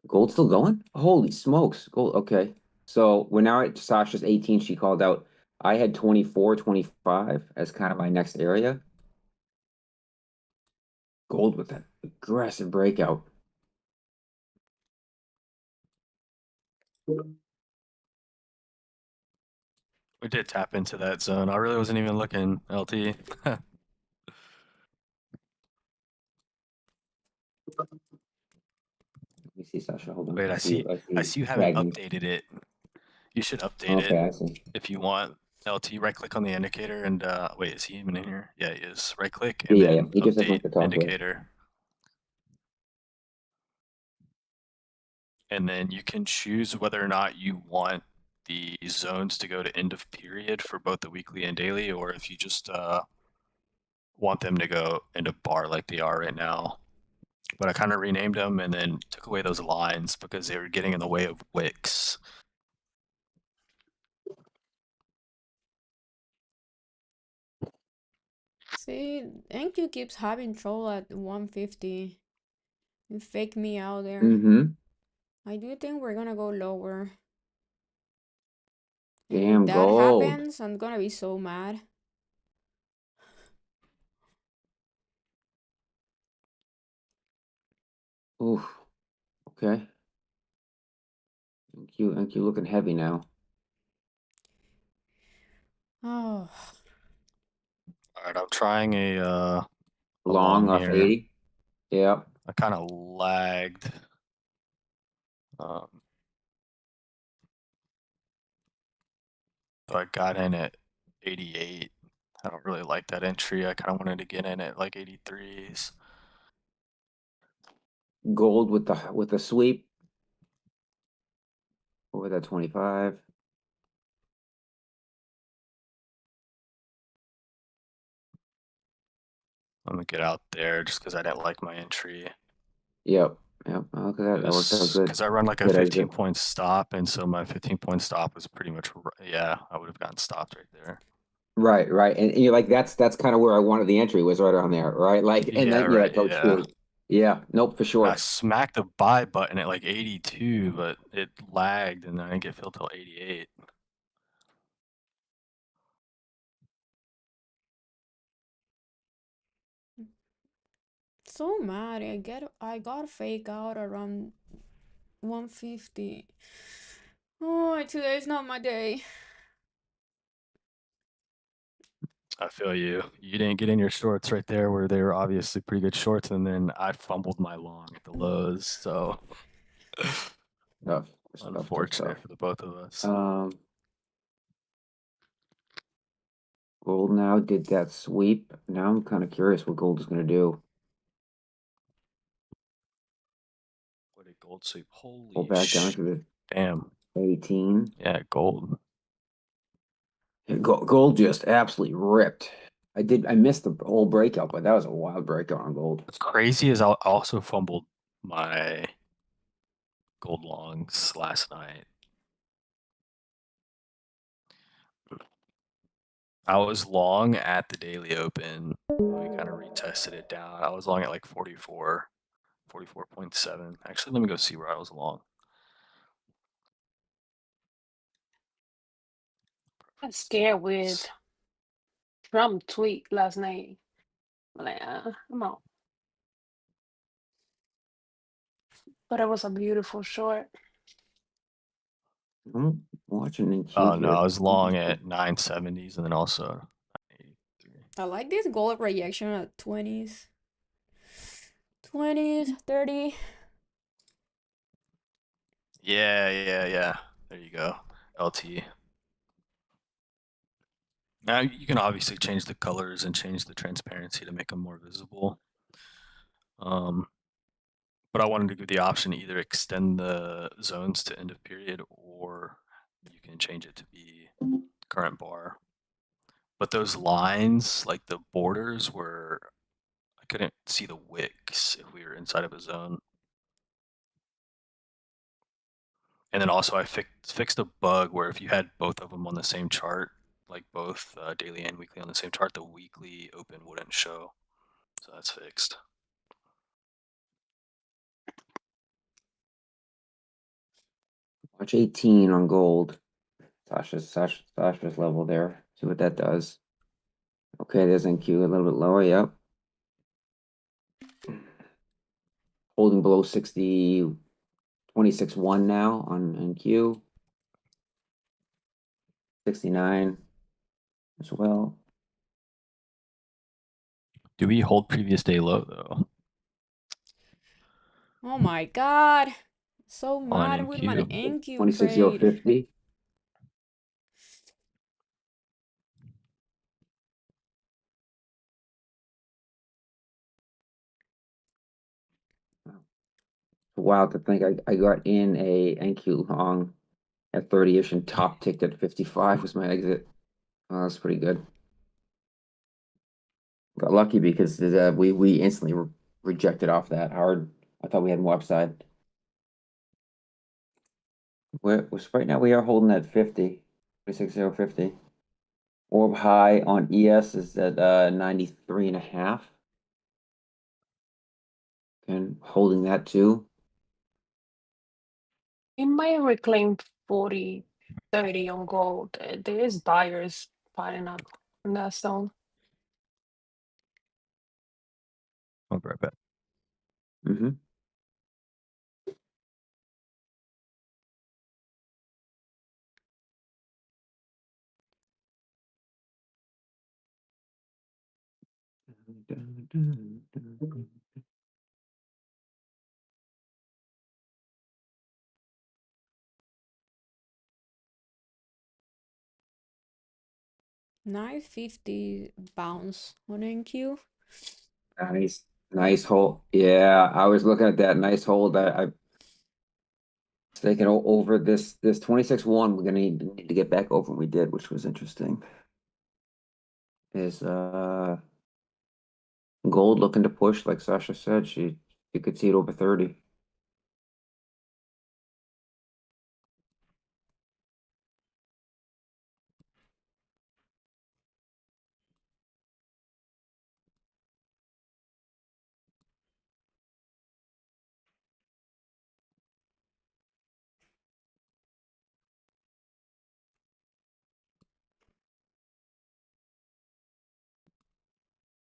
[SPEAKER 1] Gold still going? Holy smokes. Gold. Okay. So we're now at Sasha's 18. She called out. I had 24, 25 as kind of my next area. Gold with that aggressive breakout.
[SPEAKER 3] We did tap into that zone. I really wasn't even looking, LT.
[SPEAKER 1] Let me see, Sasha. Hold on.
[SPEAKER 3] Wait, I see you haven't
[SPEAKER 1] Fragment.
[SPEAKER 3] updated it. You should update
[SPEAKER 1] Okay,
[SPEAKER 3] it
[SPEAKER 1] I see.
[SPEAKER 3] if you want. LT, right click on the indicator and wait, is he even in here? Yeah, he is. Right click and
[SPEAKER 1] Yeah, yeah, yeah.
[SPEAKER 3] then
[SPEAKER 1] He just doesn't
[SPEAKER 3] update
[SPEAKER 1] like to talk to us.
[SPEAKER 3] indicator. And then you can choose whether or not you want the zones to go to end of period for both the weekly and daily, or if you just want them to go end of bar like they are right now. But I kind of renamed them and then took away those lines because they were getting in the way of wicks.
[SPEAKER 2] See, NQ keeps having trouble at 150. You fake me out there.
[SPEAKER 1] Mm-hmm.
[SPEAKER 2] I do think we're gonna go lower. And
[SPEAKER 1] Damn
[SPEAKER 2] if that
[SPEAKER 1] gold.
[SPEAKER 2] happens, I'm gonna be so mad.
[SPEAKER 1] Oof. Okay. NQ looking heavy now.
[SPEAKER 2] Oh,
[SPEAKER 3] All right, I'm trying a
[SPEAKER 1] Long
[SPEAKER 3] long
[SPEAKER 1] off
[SPEAKER 3] here.
[SPEAKER 1] 80. Yeah.
[SPEAKER 3] I kind of lagged. So I got in at 88. I don't really like that entry. I kind of wanted to get in at like 83s.
[SPEAKER 1] Gold with the sweep. Over that 25.
[SPEAKER 3] I'm gonna get out there just because I didn't like my entry.
[SPEAKER 1] Yep. Yep. Oh, look at that. That worked out good.
[SPEAKER 3] Because I run like a
[SPEAKER 1] Good
[SPEAKER 3] 15
[SPEAKER 1] exit.
[SPEAKER 3] point stop, and so my 15-point stop was pretty much yeah. I would have gotten stopped right there.
[SPEAKER 1] Right, right. And you're like, that's kind of where I wanted the entry was right around there, right? Like, and
[SPEAKER 3] Yeah,
[SPEAKER 1] then you're
[SPEAKER 3] right.
[SPEAKER 1] like, oh
[SPEAKER 3] Yeah.
[SPEAKER 1] shoot. Yeah, nope, for
[SPEAKER 3] And
[SPEAKER 1] sure.
[SPEAKER 3] I smacked the buy button at like 82, but it lagged, and I didn't get filled till 88.
[SPEAKER 2] so mad. I got fake out around 150. Oh, today's not my day.
[SPEAKER 3] I feel you. You didn't get in your shorts right there where they were obviously pretty good shorts, and then I fumbled my long at the lows. So
[SPEAKER 1] Tough
[SPEAKER 3] unfortunate
[SPEAKER 1] stuff.
[SPEAKER 3] for the both of us.
[SPEAKER 1] Gold now did that sweep. Now I'm kind of curious what gold is going to do.
[SPEAKER 3] What a gold sweep! Holy
[SPEAKER 1] Pull back down to the
[SPEAKER 3] damn!
[SPEAKER 1] 18.
[SPEAKER 3] Yeah, gold.
[SPEAKER 1] Gold just absolutely ripped. I missed the whole breakout, but that was a wild breakout on gold.
[SPEAKER 3] What's crazy is I also fumbled my gold longs last night. I was long at the daily open. We kind of retested it down. I was long at like 44, 44.7. Actually, let me go see where I was long.
[SPEAKER 5] I'm scared with Trump tweet last night. I'm like, I'm out. But it was a beautiful short.
[SPEAKER 1] I'm watching in
[SPEAKER 3] Oh
[SPEAKER 1] queue
[SPEAKER 3] no,
[SPEAKER 1] here.
[SPEAKER 3] I was long at 970s and then also 983.
[SPEAKER 2] I like this gold reaction at 20s. 20s, 30.
[SPEAKER 3] Yeah. There you go. LT. Now you can obviously change the colors and change the transparency to make them more visible. But I wanted to give the option to either extend the zones to end of period or you can change it to be current bar. But those lines, like the borders, I couldn't see the wicks if we were inside of a zone. And then also I fixed a bug where if you had both of them on the same chart, like both daily and weekly on the same chart, the weekly open wouldn't show. So that's fixed.
[SPEAKER 1] Watch 18 on gold. Sasha's level there. See what that does. Okay, there's NQ a little bit lower. Yep. Holding below 60, 26.1 now on NQ. 69 as well.
[SPEAKER 3] Do we hold previous day low though?
[SPEAKER 2] Oh my god. So
[SPEAKER 3] On
[SPEAKER 2] mad with my
[SPEAKER 3] NQ?
[SPEAKER 2] NQ trade.
[SPEAKER 1] 26.050. Wow, to think I got in a NQ long at 30-ish and top ticked at 55 was my exit. Oh, that's pretty good. Got lucky because we instantly rejected off that hard. I thought we had more upside. Right now we are holding at 50, 26.050. Orb high on ES is at 93.5. And holding that too.
[SPEAKER 5] It might reclaim 40, 30 on gold. There is buyers piling up in that zone.
[SPEAKER 3] I'll be right back.
[SPEAKER 1] Mm-hmm.
[SPEAKER 2] $9.50 bounce on NQ.
[SPEAKER 1] Nice hold. Yeah, I was looking at that nice hold. I thinking over this 26.1. We're gonna need to get back over, and we did, which was interesting. Is gold looking to push, like Sasha said, you could see it over 30.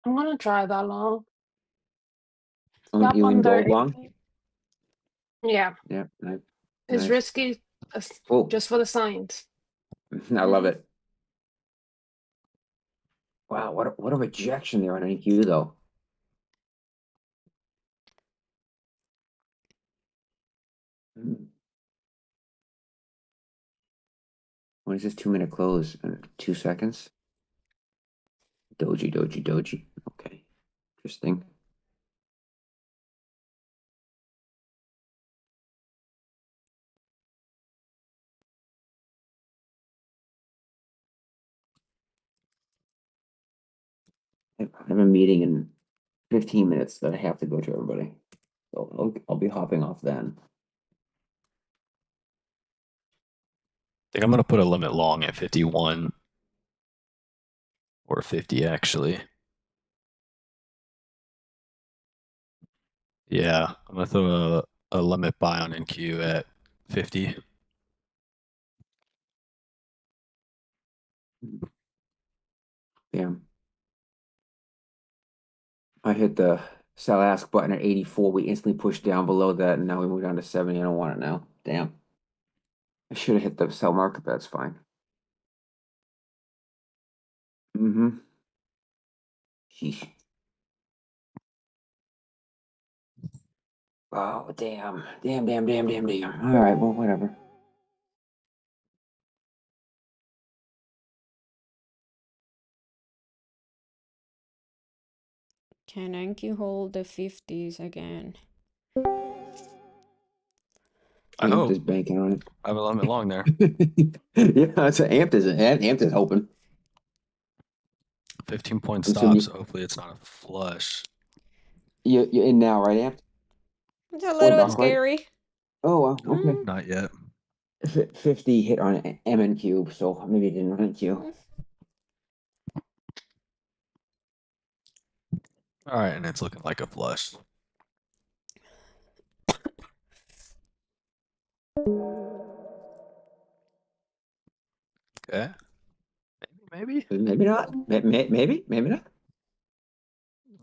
[SPEAKER 5] I'm gonna try that long.
[SPEAKER 1] Oh,
[SPEAKER 5] Stop
[SPEAKER 1] you in
[SPEAKER 5] under
[SPEAKER 1] gold long?
[SPEAKER 5] 80. Yeah,
[SPEAKER 1] Yeah, nice.
[SPEAKER 5] it's
[SPEAKER 1] Nice.
[SPEAKER 5] risky
[SPEAKER 1] Oh,
[SPEAKER 5] just for the science.
[SPEAKER 1] I love it. Wow, what a rejection there on NQ though. What is this 2-minute close? 2 seconds? Doji. Okay. Interesting. I have a meeting in 15 minutes that I have to go to, everybody. So I'll be hopping off then.
[SPEAKER 3] think I'm gonna put a limit long at 51 or 50 actually. Yeah, I'm gonna throw a limit buy on NQ at 50.
[SPEAKER 1] Damn. I hit the sell ask button at 84. We instantly pushed down below that, and now we moved down to 70. I don't want it now. Damn. I should have hit the sell market. That's fine. Mm-hmm. Sheesh. Oh, damn. Damn. All right, well, whatever.
[SPEAKER 2] Can NQ hold the 50s again?
[SPEAKER 3] I
[SPEAKER 1] Amped
[SPEAKER 3] hope.
[SPEAKER 1] is banking on it.
[SPEAKER 3] I have a limit long there.
[SPEAKER 1] Yeah, that's what Amped is hoping.
[SPEAKER 3] 15-point
[SPEAKER 1] I'm
[SPEAKER 3] stop,
[SPEAKER 1] assuming
[SPEAKER 3] so hopefully it's not a flush.
[SPEAKER 1] you're in now, right, Amped?
[SPEAKER 2] It's a
[SPEAKER 1] Or
[SPEAKER 2] little bit
[SPEAKER 1] not quite?
[SPEAKER 2] scary.
[SPEAKER 1] Oh, well, okay.
[SPEAKER 2] Mm,
[SPEAKER 3] Not yet.
[SPEAKER 1] 50 hit on M and Q, so maybe it didn't run Q.
[SPEAKER 3] All right, and it's looking like a flush. Okay. Maybe.
[SPEAKER 1] Maybe not. Maybe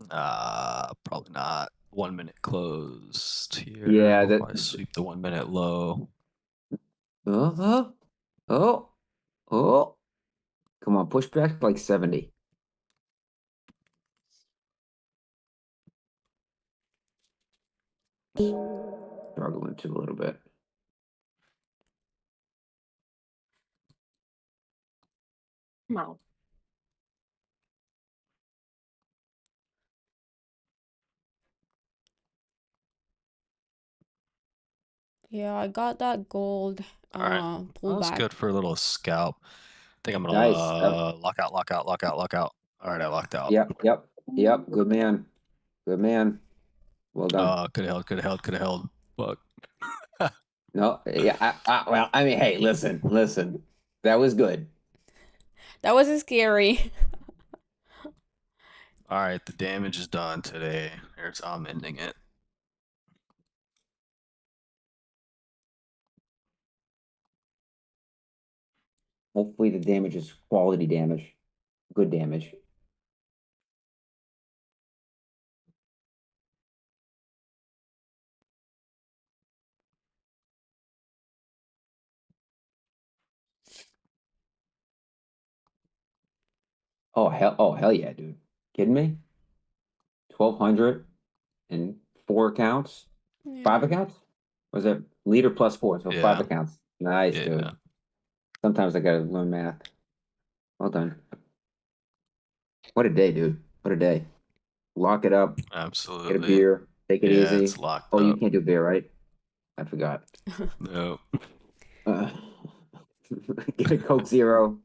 [SPEAKER 1] not.
[SPEAKER 3] Probably not. 1 minute closed here.
[SPEAKER 1] Yeah,
[SPEAKER 3] We'll
[SPEAKER 1] that.
[SPEAKER 3] probably sweep the 1 minute low.
[SPEAKER 1] Uh-huh. Oh, oh. Come on, push back like 70. Struggling to a little bit.
[SPEAKER 5] No.
[SPEAKER 2] yeah, I got that gold
[SPEAKER 3] All right. That was
[SPEAKER 2] pullback.
[SPEAKER 3] good for a little scalp. I think I'm gonna
[SPEAKER 1] Nice.
[SPEAKER 3] lock out. All right, I locked out.
[SPEAKER 1] Yep. Good man. Good man. Well done.
[SPEAKER 3] Could have held. Fuck.
[SPEAKER 1] No, yeah. Well, I mean, hey, listen. That was good.
[SPEAKER 2] That was scary.
[SPEAKER 3] All right, the damage is done today. Here's how I'm ending it.
[SPEAKER 1] Hopefully, the damage is quality damage, good damage. Oh hell yeah, dude. Kidding me? 1,200 and 4 accounts, five
[SPEAKER 2] Yeah.
[SPEAKER 1] accounts? Was it leader plus 4? So 5 accounts. Nice, dude.
[SPEAKER 3] Yeah.
[SPEAKER 1] Sometimes I gotta learn math. Well done. What a day, dude. What a day. Lock it up, get a
[SPEAKER 3] Absolutely.
[SPEAKER 1] beer, take it
[SPEAKER 3] Yeah,
[SPEAKER 1] easy.
[SPEAKER 3] it's locked
[SPEAKER 1] Oh, you
[SPEAKER 3] up.
[SPEAKER 1] can't do beer, right? I forgot.
[SPEAKER 3] No.
[SPEAKER 1] Uh, get a Coke Zero.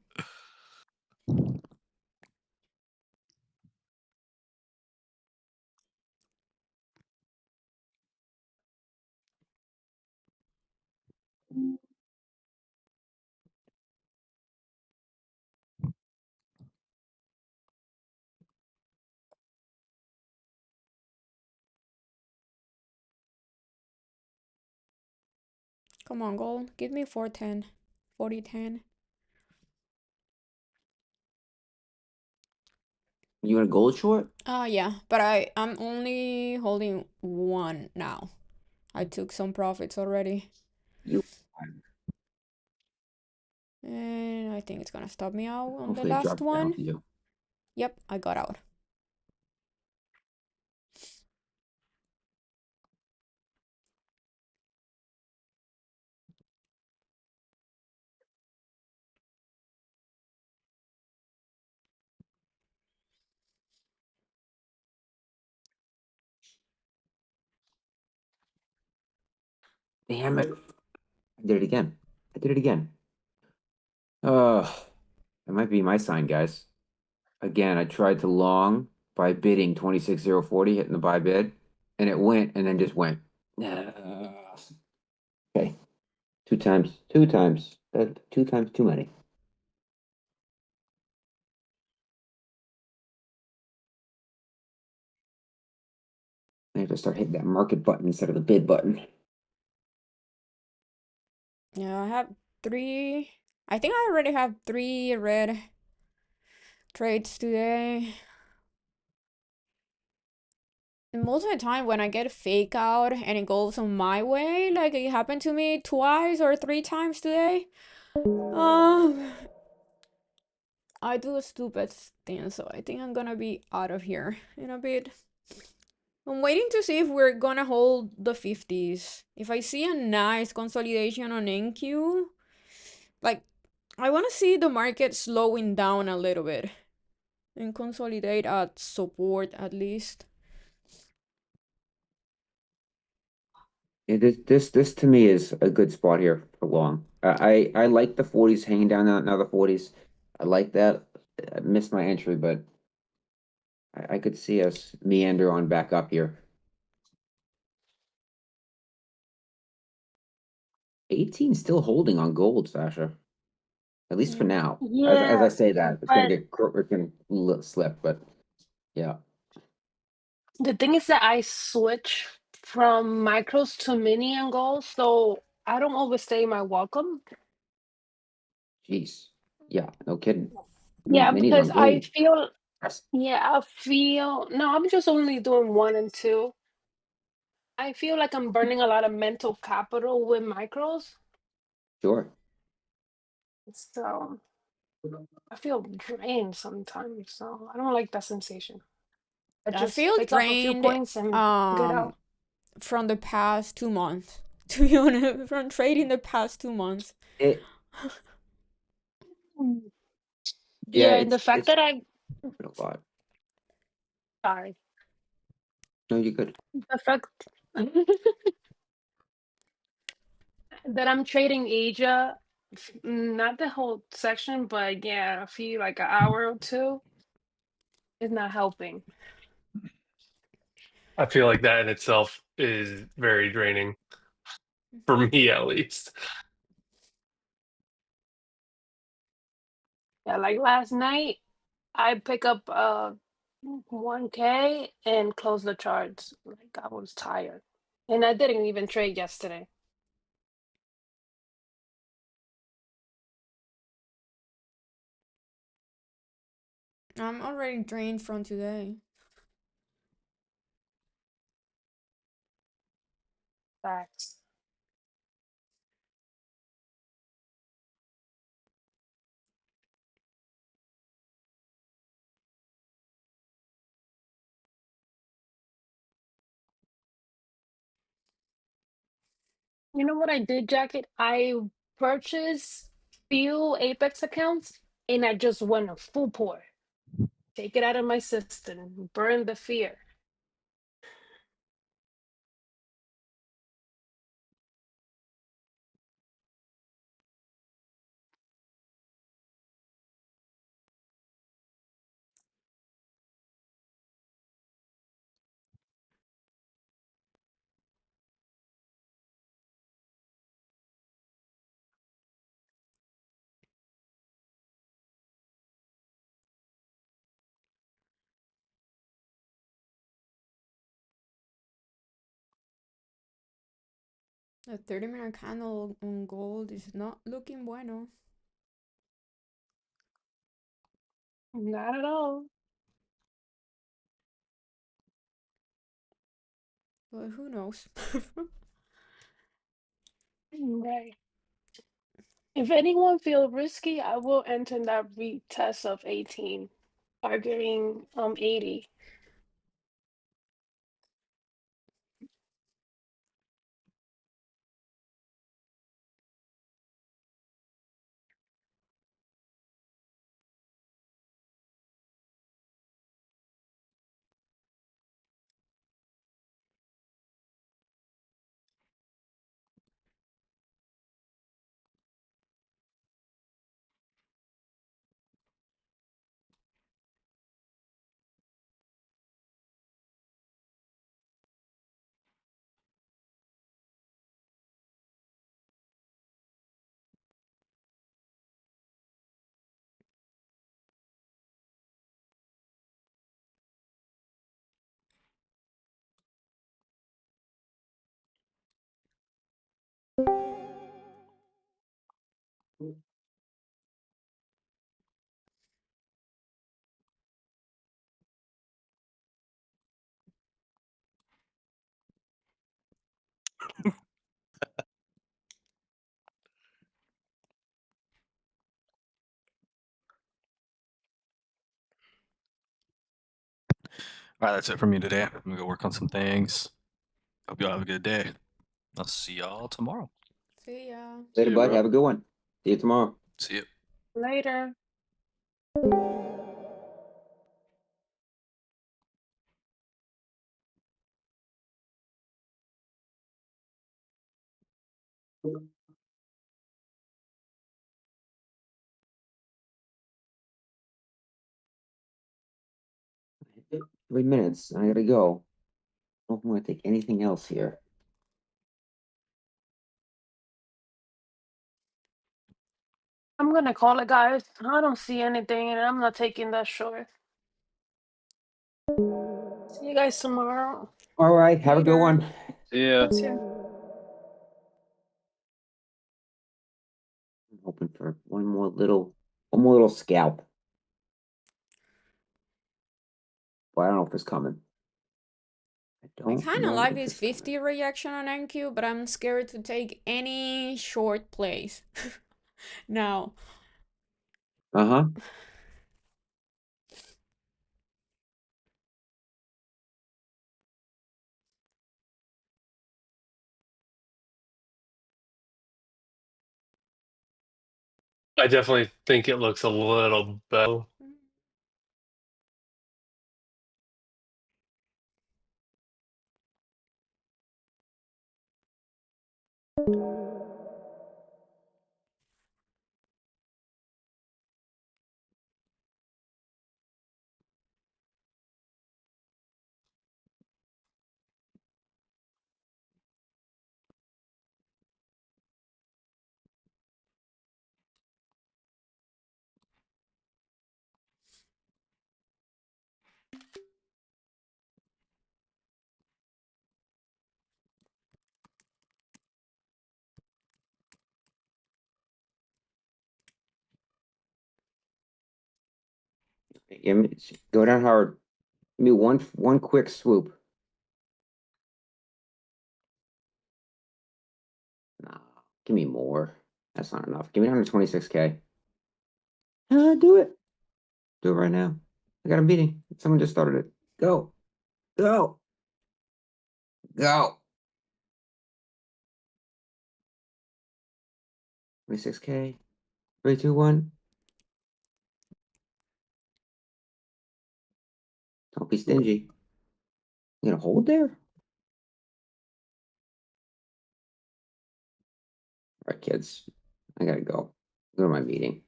[SPEAKER 2] Come on, gold. Give me 410. 4010.
[SPEAKER 1] You want a gold short?
[SPEAKER 2] Yeah, but I'm only holding one now. I took some profits already.
[SPEAKER 1] You.
[SPEAKER 2] And I think it's gonna stop me out on the
[SPEAKER 1] Hopefully it
[SPEAKER 2] last
[SPEAKER 1] drops down
[SPEAKER 2] one.
[SPEAKER 1] to you.
[SPEAKER 2] Yep, I got out.
[SPEAKER 1] Damn it. I did it again. Uh, it might be my sign, guys. Again, I tried to long by bidding 26,040, hitting the buy bid, and it went and then just went. Okay. Two times. That 2 times too many. I have to start hitting that market button instead of the bid button.
[SPEAKER 2] Yeah, I have three. I think I already have 3 red trades today. And most of the time when I get a fake out and it goes on my way, like it happened to me twice or 3 times today, I do a stupid thing, so I think I'm gonna be out of here in a bit. I'm waiting to see if we're gonna hold the 50s. If I see a nice consolidation on NQ, like I want to see the market slowing down a little bit and consolidate at support at least.
[SPEAKER 1] This to me is a good spot here for long. I like the 40s hanging down now the 40s. I like that. I missed my entry, but I could see us meander on back up here. 18 still holding on gold, Sasha. At least for now. As I
[SPEAKER 5] Yeah,
[SPEAKER 1] say that, it's gonna
[SPEAKER 5] but
[SPEAKER 1] get it can slip, but yeah.
[SPEAKER 5] the thing is that I switch from micros to mini and gold, so I don't overstay my welcome.
[SPEAKER 1] Jeez. Yeah, no kidding.
[SPEAKER 5] Yeah,
[SPEAKER 1] Minis
[SPEAKER 5] because
[SPEAKER 1] on
[SPEAKER 5] I
[SPEAKER 1] gold.
[SPEAKER 5] feel,
[SPEAKER 1] Yes.
[SPEAKER 5] yeah, I feel, no, I'm just only doing 1 and 2. I feel like I'm burning a lot of mental capital with micros,
[SPEAKER 1] Sure.
[SPEAKER 5] so I feel drained sometimes. So I don't like that sensation. I
[SPEAKER 2] I
[SPEAKER 5] just
[SPEAKER 2] feel
[SPEAKER 5] pick up a few
[SPEAKER 2] drained
[SPEAKER 5] points and get out.
[SPEAKER 2] from the past 2 months. To be honest, from trading the past 2 months.
[SPEAKER 1] It
[SPEAKER 5] Mm.
[SPEAKER 1] yeah,
[SPEAKER 5] Yeah, and the fact
[SPEAKER 1] it's
[SPEAKER 5] that I,
[SPEAKER 1] a lot.
[SPEAKER 5] sorry,
[SPEAKER 1] No, you could.
[SPEAKER 5] the fact that I'm trading Asia, not the whole section, but yeah, a few like an hour or two is not helping.
[SPEAKER 6] I feel like that in itself is very draining for me, at least.
[SPEAKER 5] Yeah, like last night, I pick up 1K and close the charts. Like I was tired, and I didn't even trade yesterday.
[SPEAKER 2] I'm already drained from today.
[SPEAKER 5] Facts. You know what I did, Jacket? I purchased few Apex accounts and I just went a full pour. Take it out of my system, burn the fear.
[SPEAKER 2] The 30-minute candle on gold is not looking bueno.
[SPEAKER 5] Not at all.
[SPEAKER 2] But who knows?
[SPEAKER 5] Right. If anyone feel risky, I will enter that retest of 18, targeting 80.
[SPEAKER 3] All right, that's it for me today. I'm gonna go work on some things. Hope y'all have a good day. I'll see y'all tomorrow.
[SPEAKER 2] See ya.
[SPEAKER 1] Later,
[SPEAKER 4] ya,
[SPEAKER 1] bud.
[SPEAKER 4] bro.
[SPEAKER 1] Have a good one. See you tomorrow.
[SPEAKER 3] See you.
[SPEAKER 5] Later.
[SPEAKER 1] Hit 3 minutes. I gotta go. I don't know if I'm gonna take anything else here.
[SPEAKER 5] I'm gonna call it, guys. I don't see anything, and I'm not taking that short. See you guys tomorrow.
[SPEAKER 1] All right. Have a good
[SPEAKER 2] Later.
[SPEAKER 1] one.
[SPEAKER 4] See ya.
[SPEAKER 5] See ya.
[SPEAKER 1] I'm hoping for one more little scalp. But I don't know if it's coming. I
[SPEAKER 2] I
[SPEAKER 1] don't
[SPEAKER 2] kind of
[SPEAKER 1] know
[SPEAKER 2] like
[SPEAKER 1] if
[SPEAKER 2] this
[SPEAKER 1] it's coming.
[SPEAKER 2] 50 reaction on NQ, but I'm scared to take any short plays. Now,
[SPEAKER 1] Uh-huh.
[SPEAKER 6] I definitely think it looks a little better.
[SPEAKER 1] Go down hard. Give me one quick swoop. Nah, give me more. That's not enough. Give me 126K. Do it. Do it right now. I got a meeting. Someone just started it. Go. Go. Go. 26K. 3, 2, 1. Don't be stingy. You gonna hold there? All right, kids. I gotta go. Go to my meeting.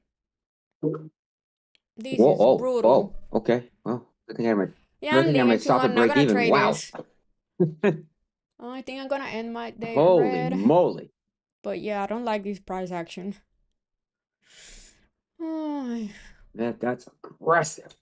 [SPEAKER 2] this
[SPEAKER 1] Whoa,
[SPEAKER 2] is
[SPEAKER 1] oh,
[SPEAKER 2] brutal.
[SPEAKER 1] oh, okay. Well, good thing I might,
[SPEAKER 2] Yeah, I'm
[SPEAKER 1] good thing I
[SPEAKER 2] leaving
[SPEAKER 1] might
[SPEAKER 2] too.
[SPEAKER 1] stop at
[SPEAKER 2] I'm not
[SPEAKER 1] break
[SPEAKER 2] gonna
[SPEAKER 1] even.
[SPEAKER 2] trade
[SPEAKER 1] Wow.
[SPEAKER 2] this. Oh, I think I'm gonna end my day
[SPEAKER 1] Holy
[SPEAKER 2] red.
[SPEAKER 1] moly.
[SPEAKER 2] But yeah, I don't like this price action. Oh,
[SPEAKER 1] That's aggressive.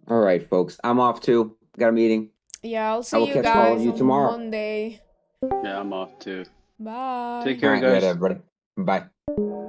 [SPEAKER 1] All right, folks. I'm off too. Got a meeting.
[SPEAKER 2] yeah, I'll
[SPEAKER 1] I
[SPEAKER 2] see
[SPEAKER 1] will
[SPEAKER 2] you
[SPEAKER 1] catch all of
[SPEAKER 2] guys
[SPEAKER 1] you
[SPEAKER 2] on
[SPEAKER 1] tomorrow.
[SPEAKER 2] Monday.
[SPEAKER 4] Yeah, I'm off too.
[SPEAKER 2] Bye.
[SPEAKER 4] Take
[SPEAKER 1] All
[SPEAKER 4] care,
[SPEAKER 1] right, later,
[SPEAKER 4] guys.
[SPEAKER 1] everybody. Bye.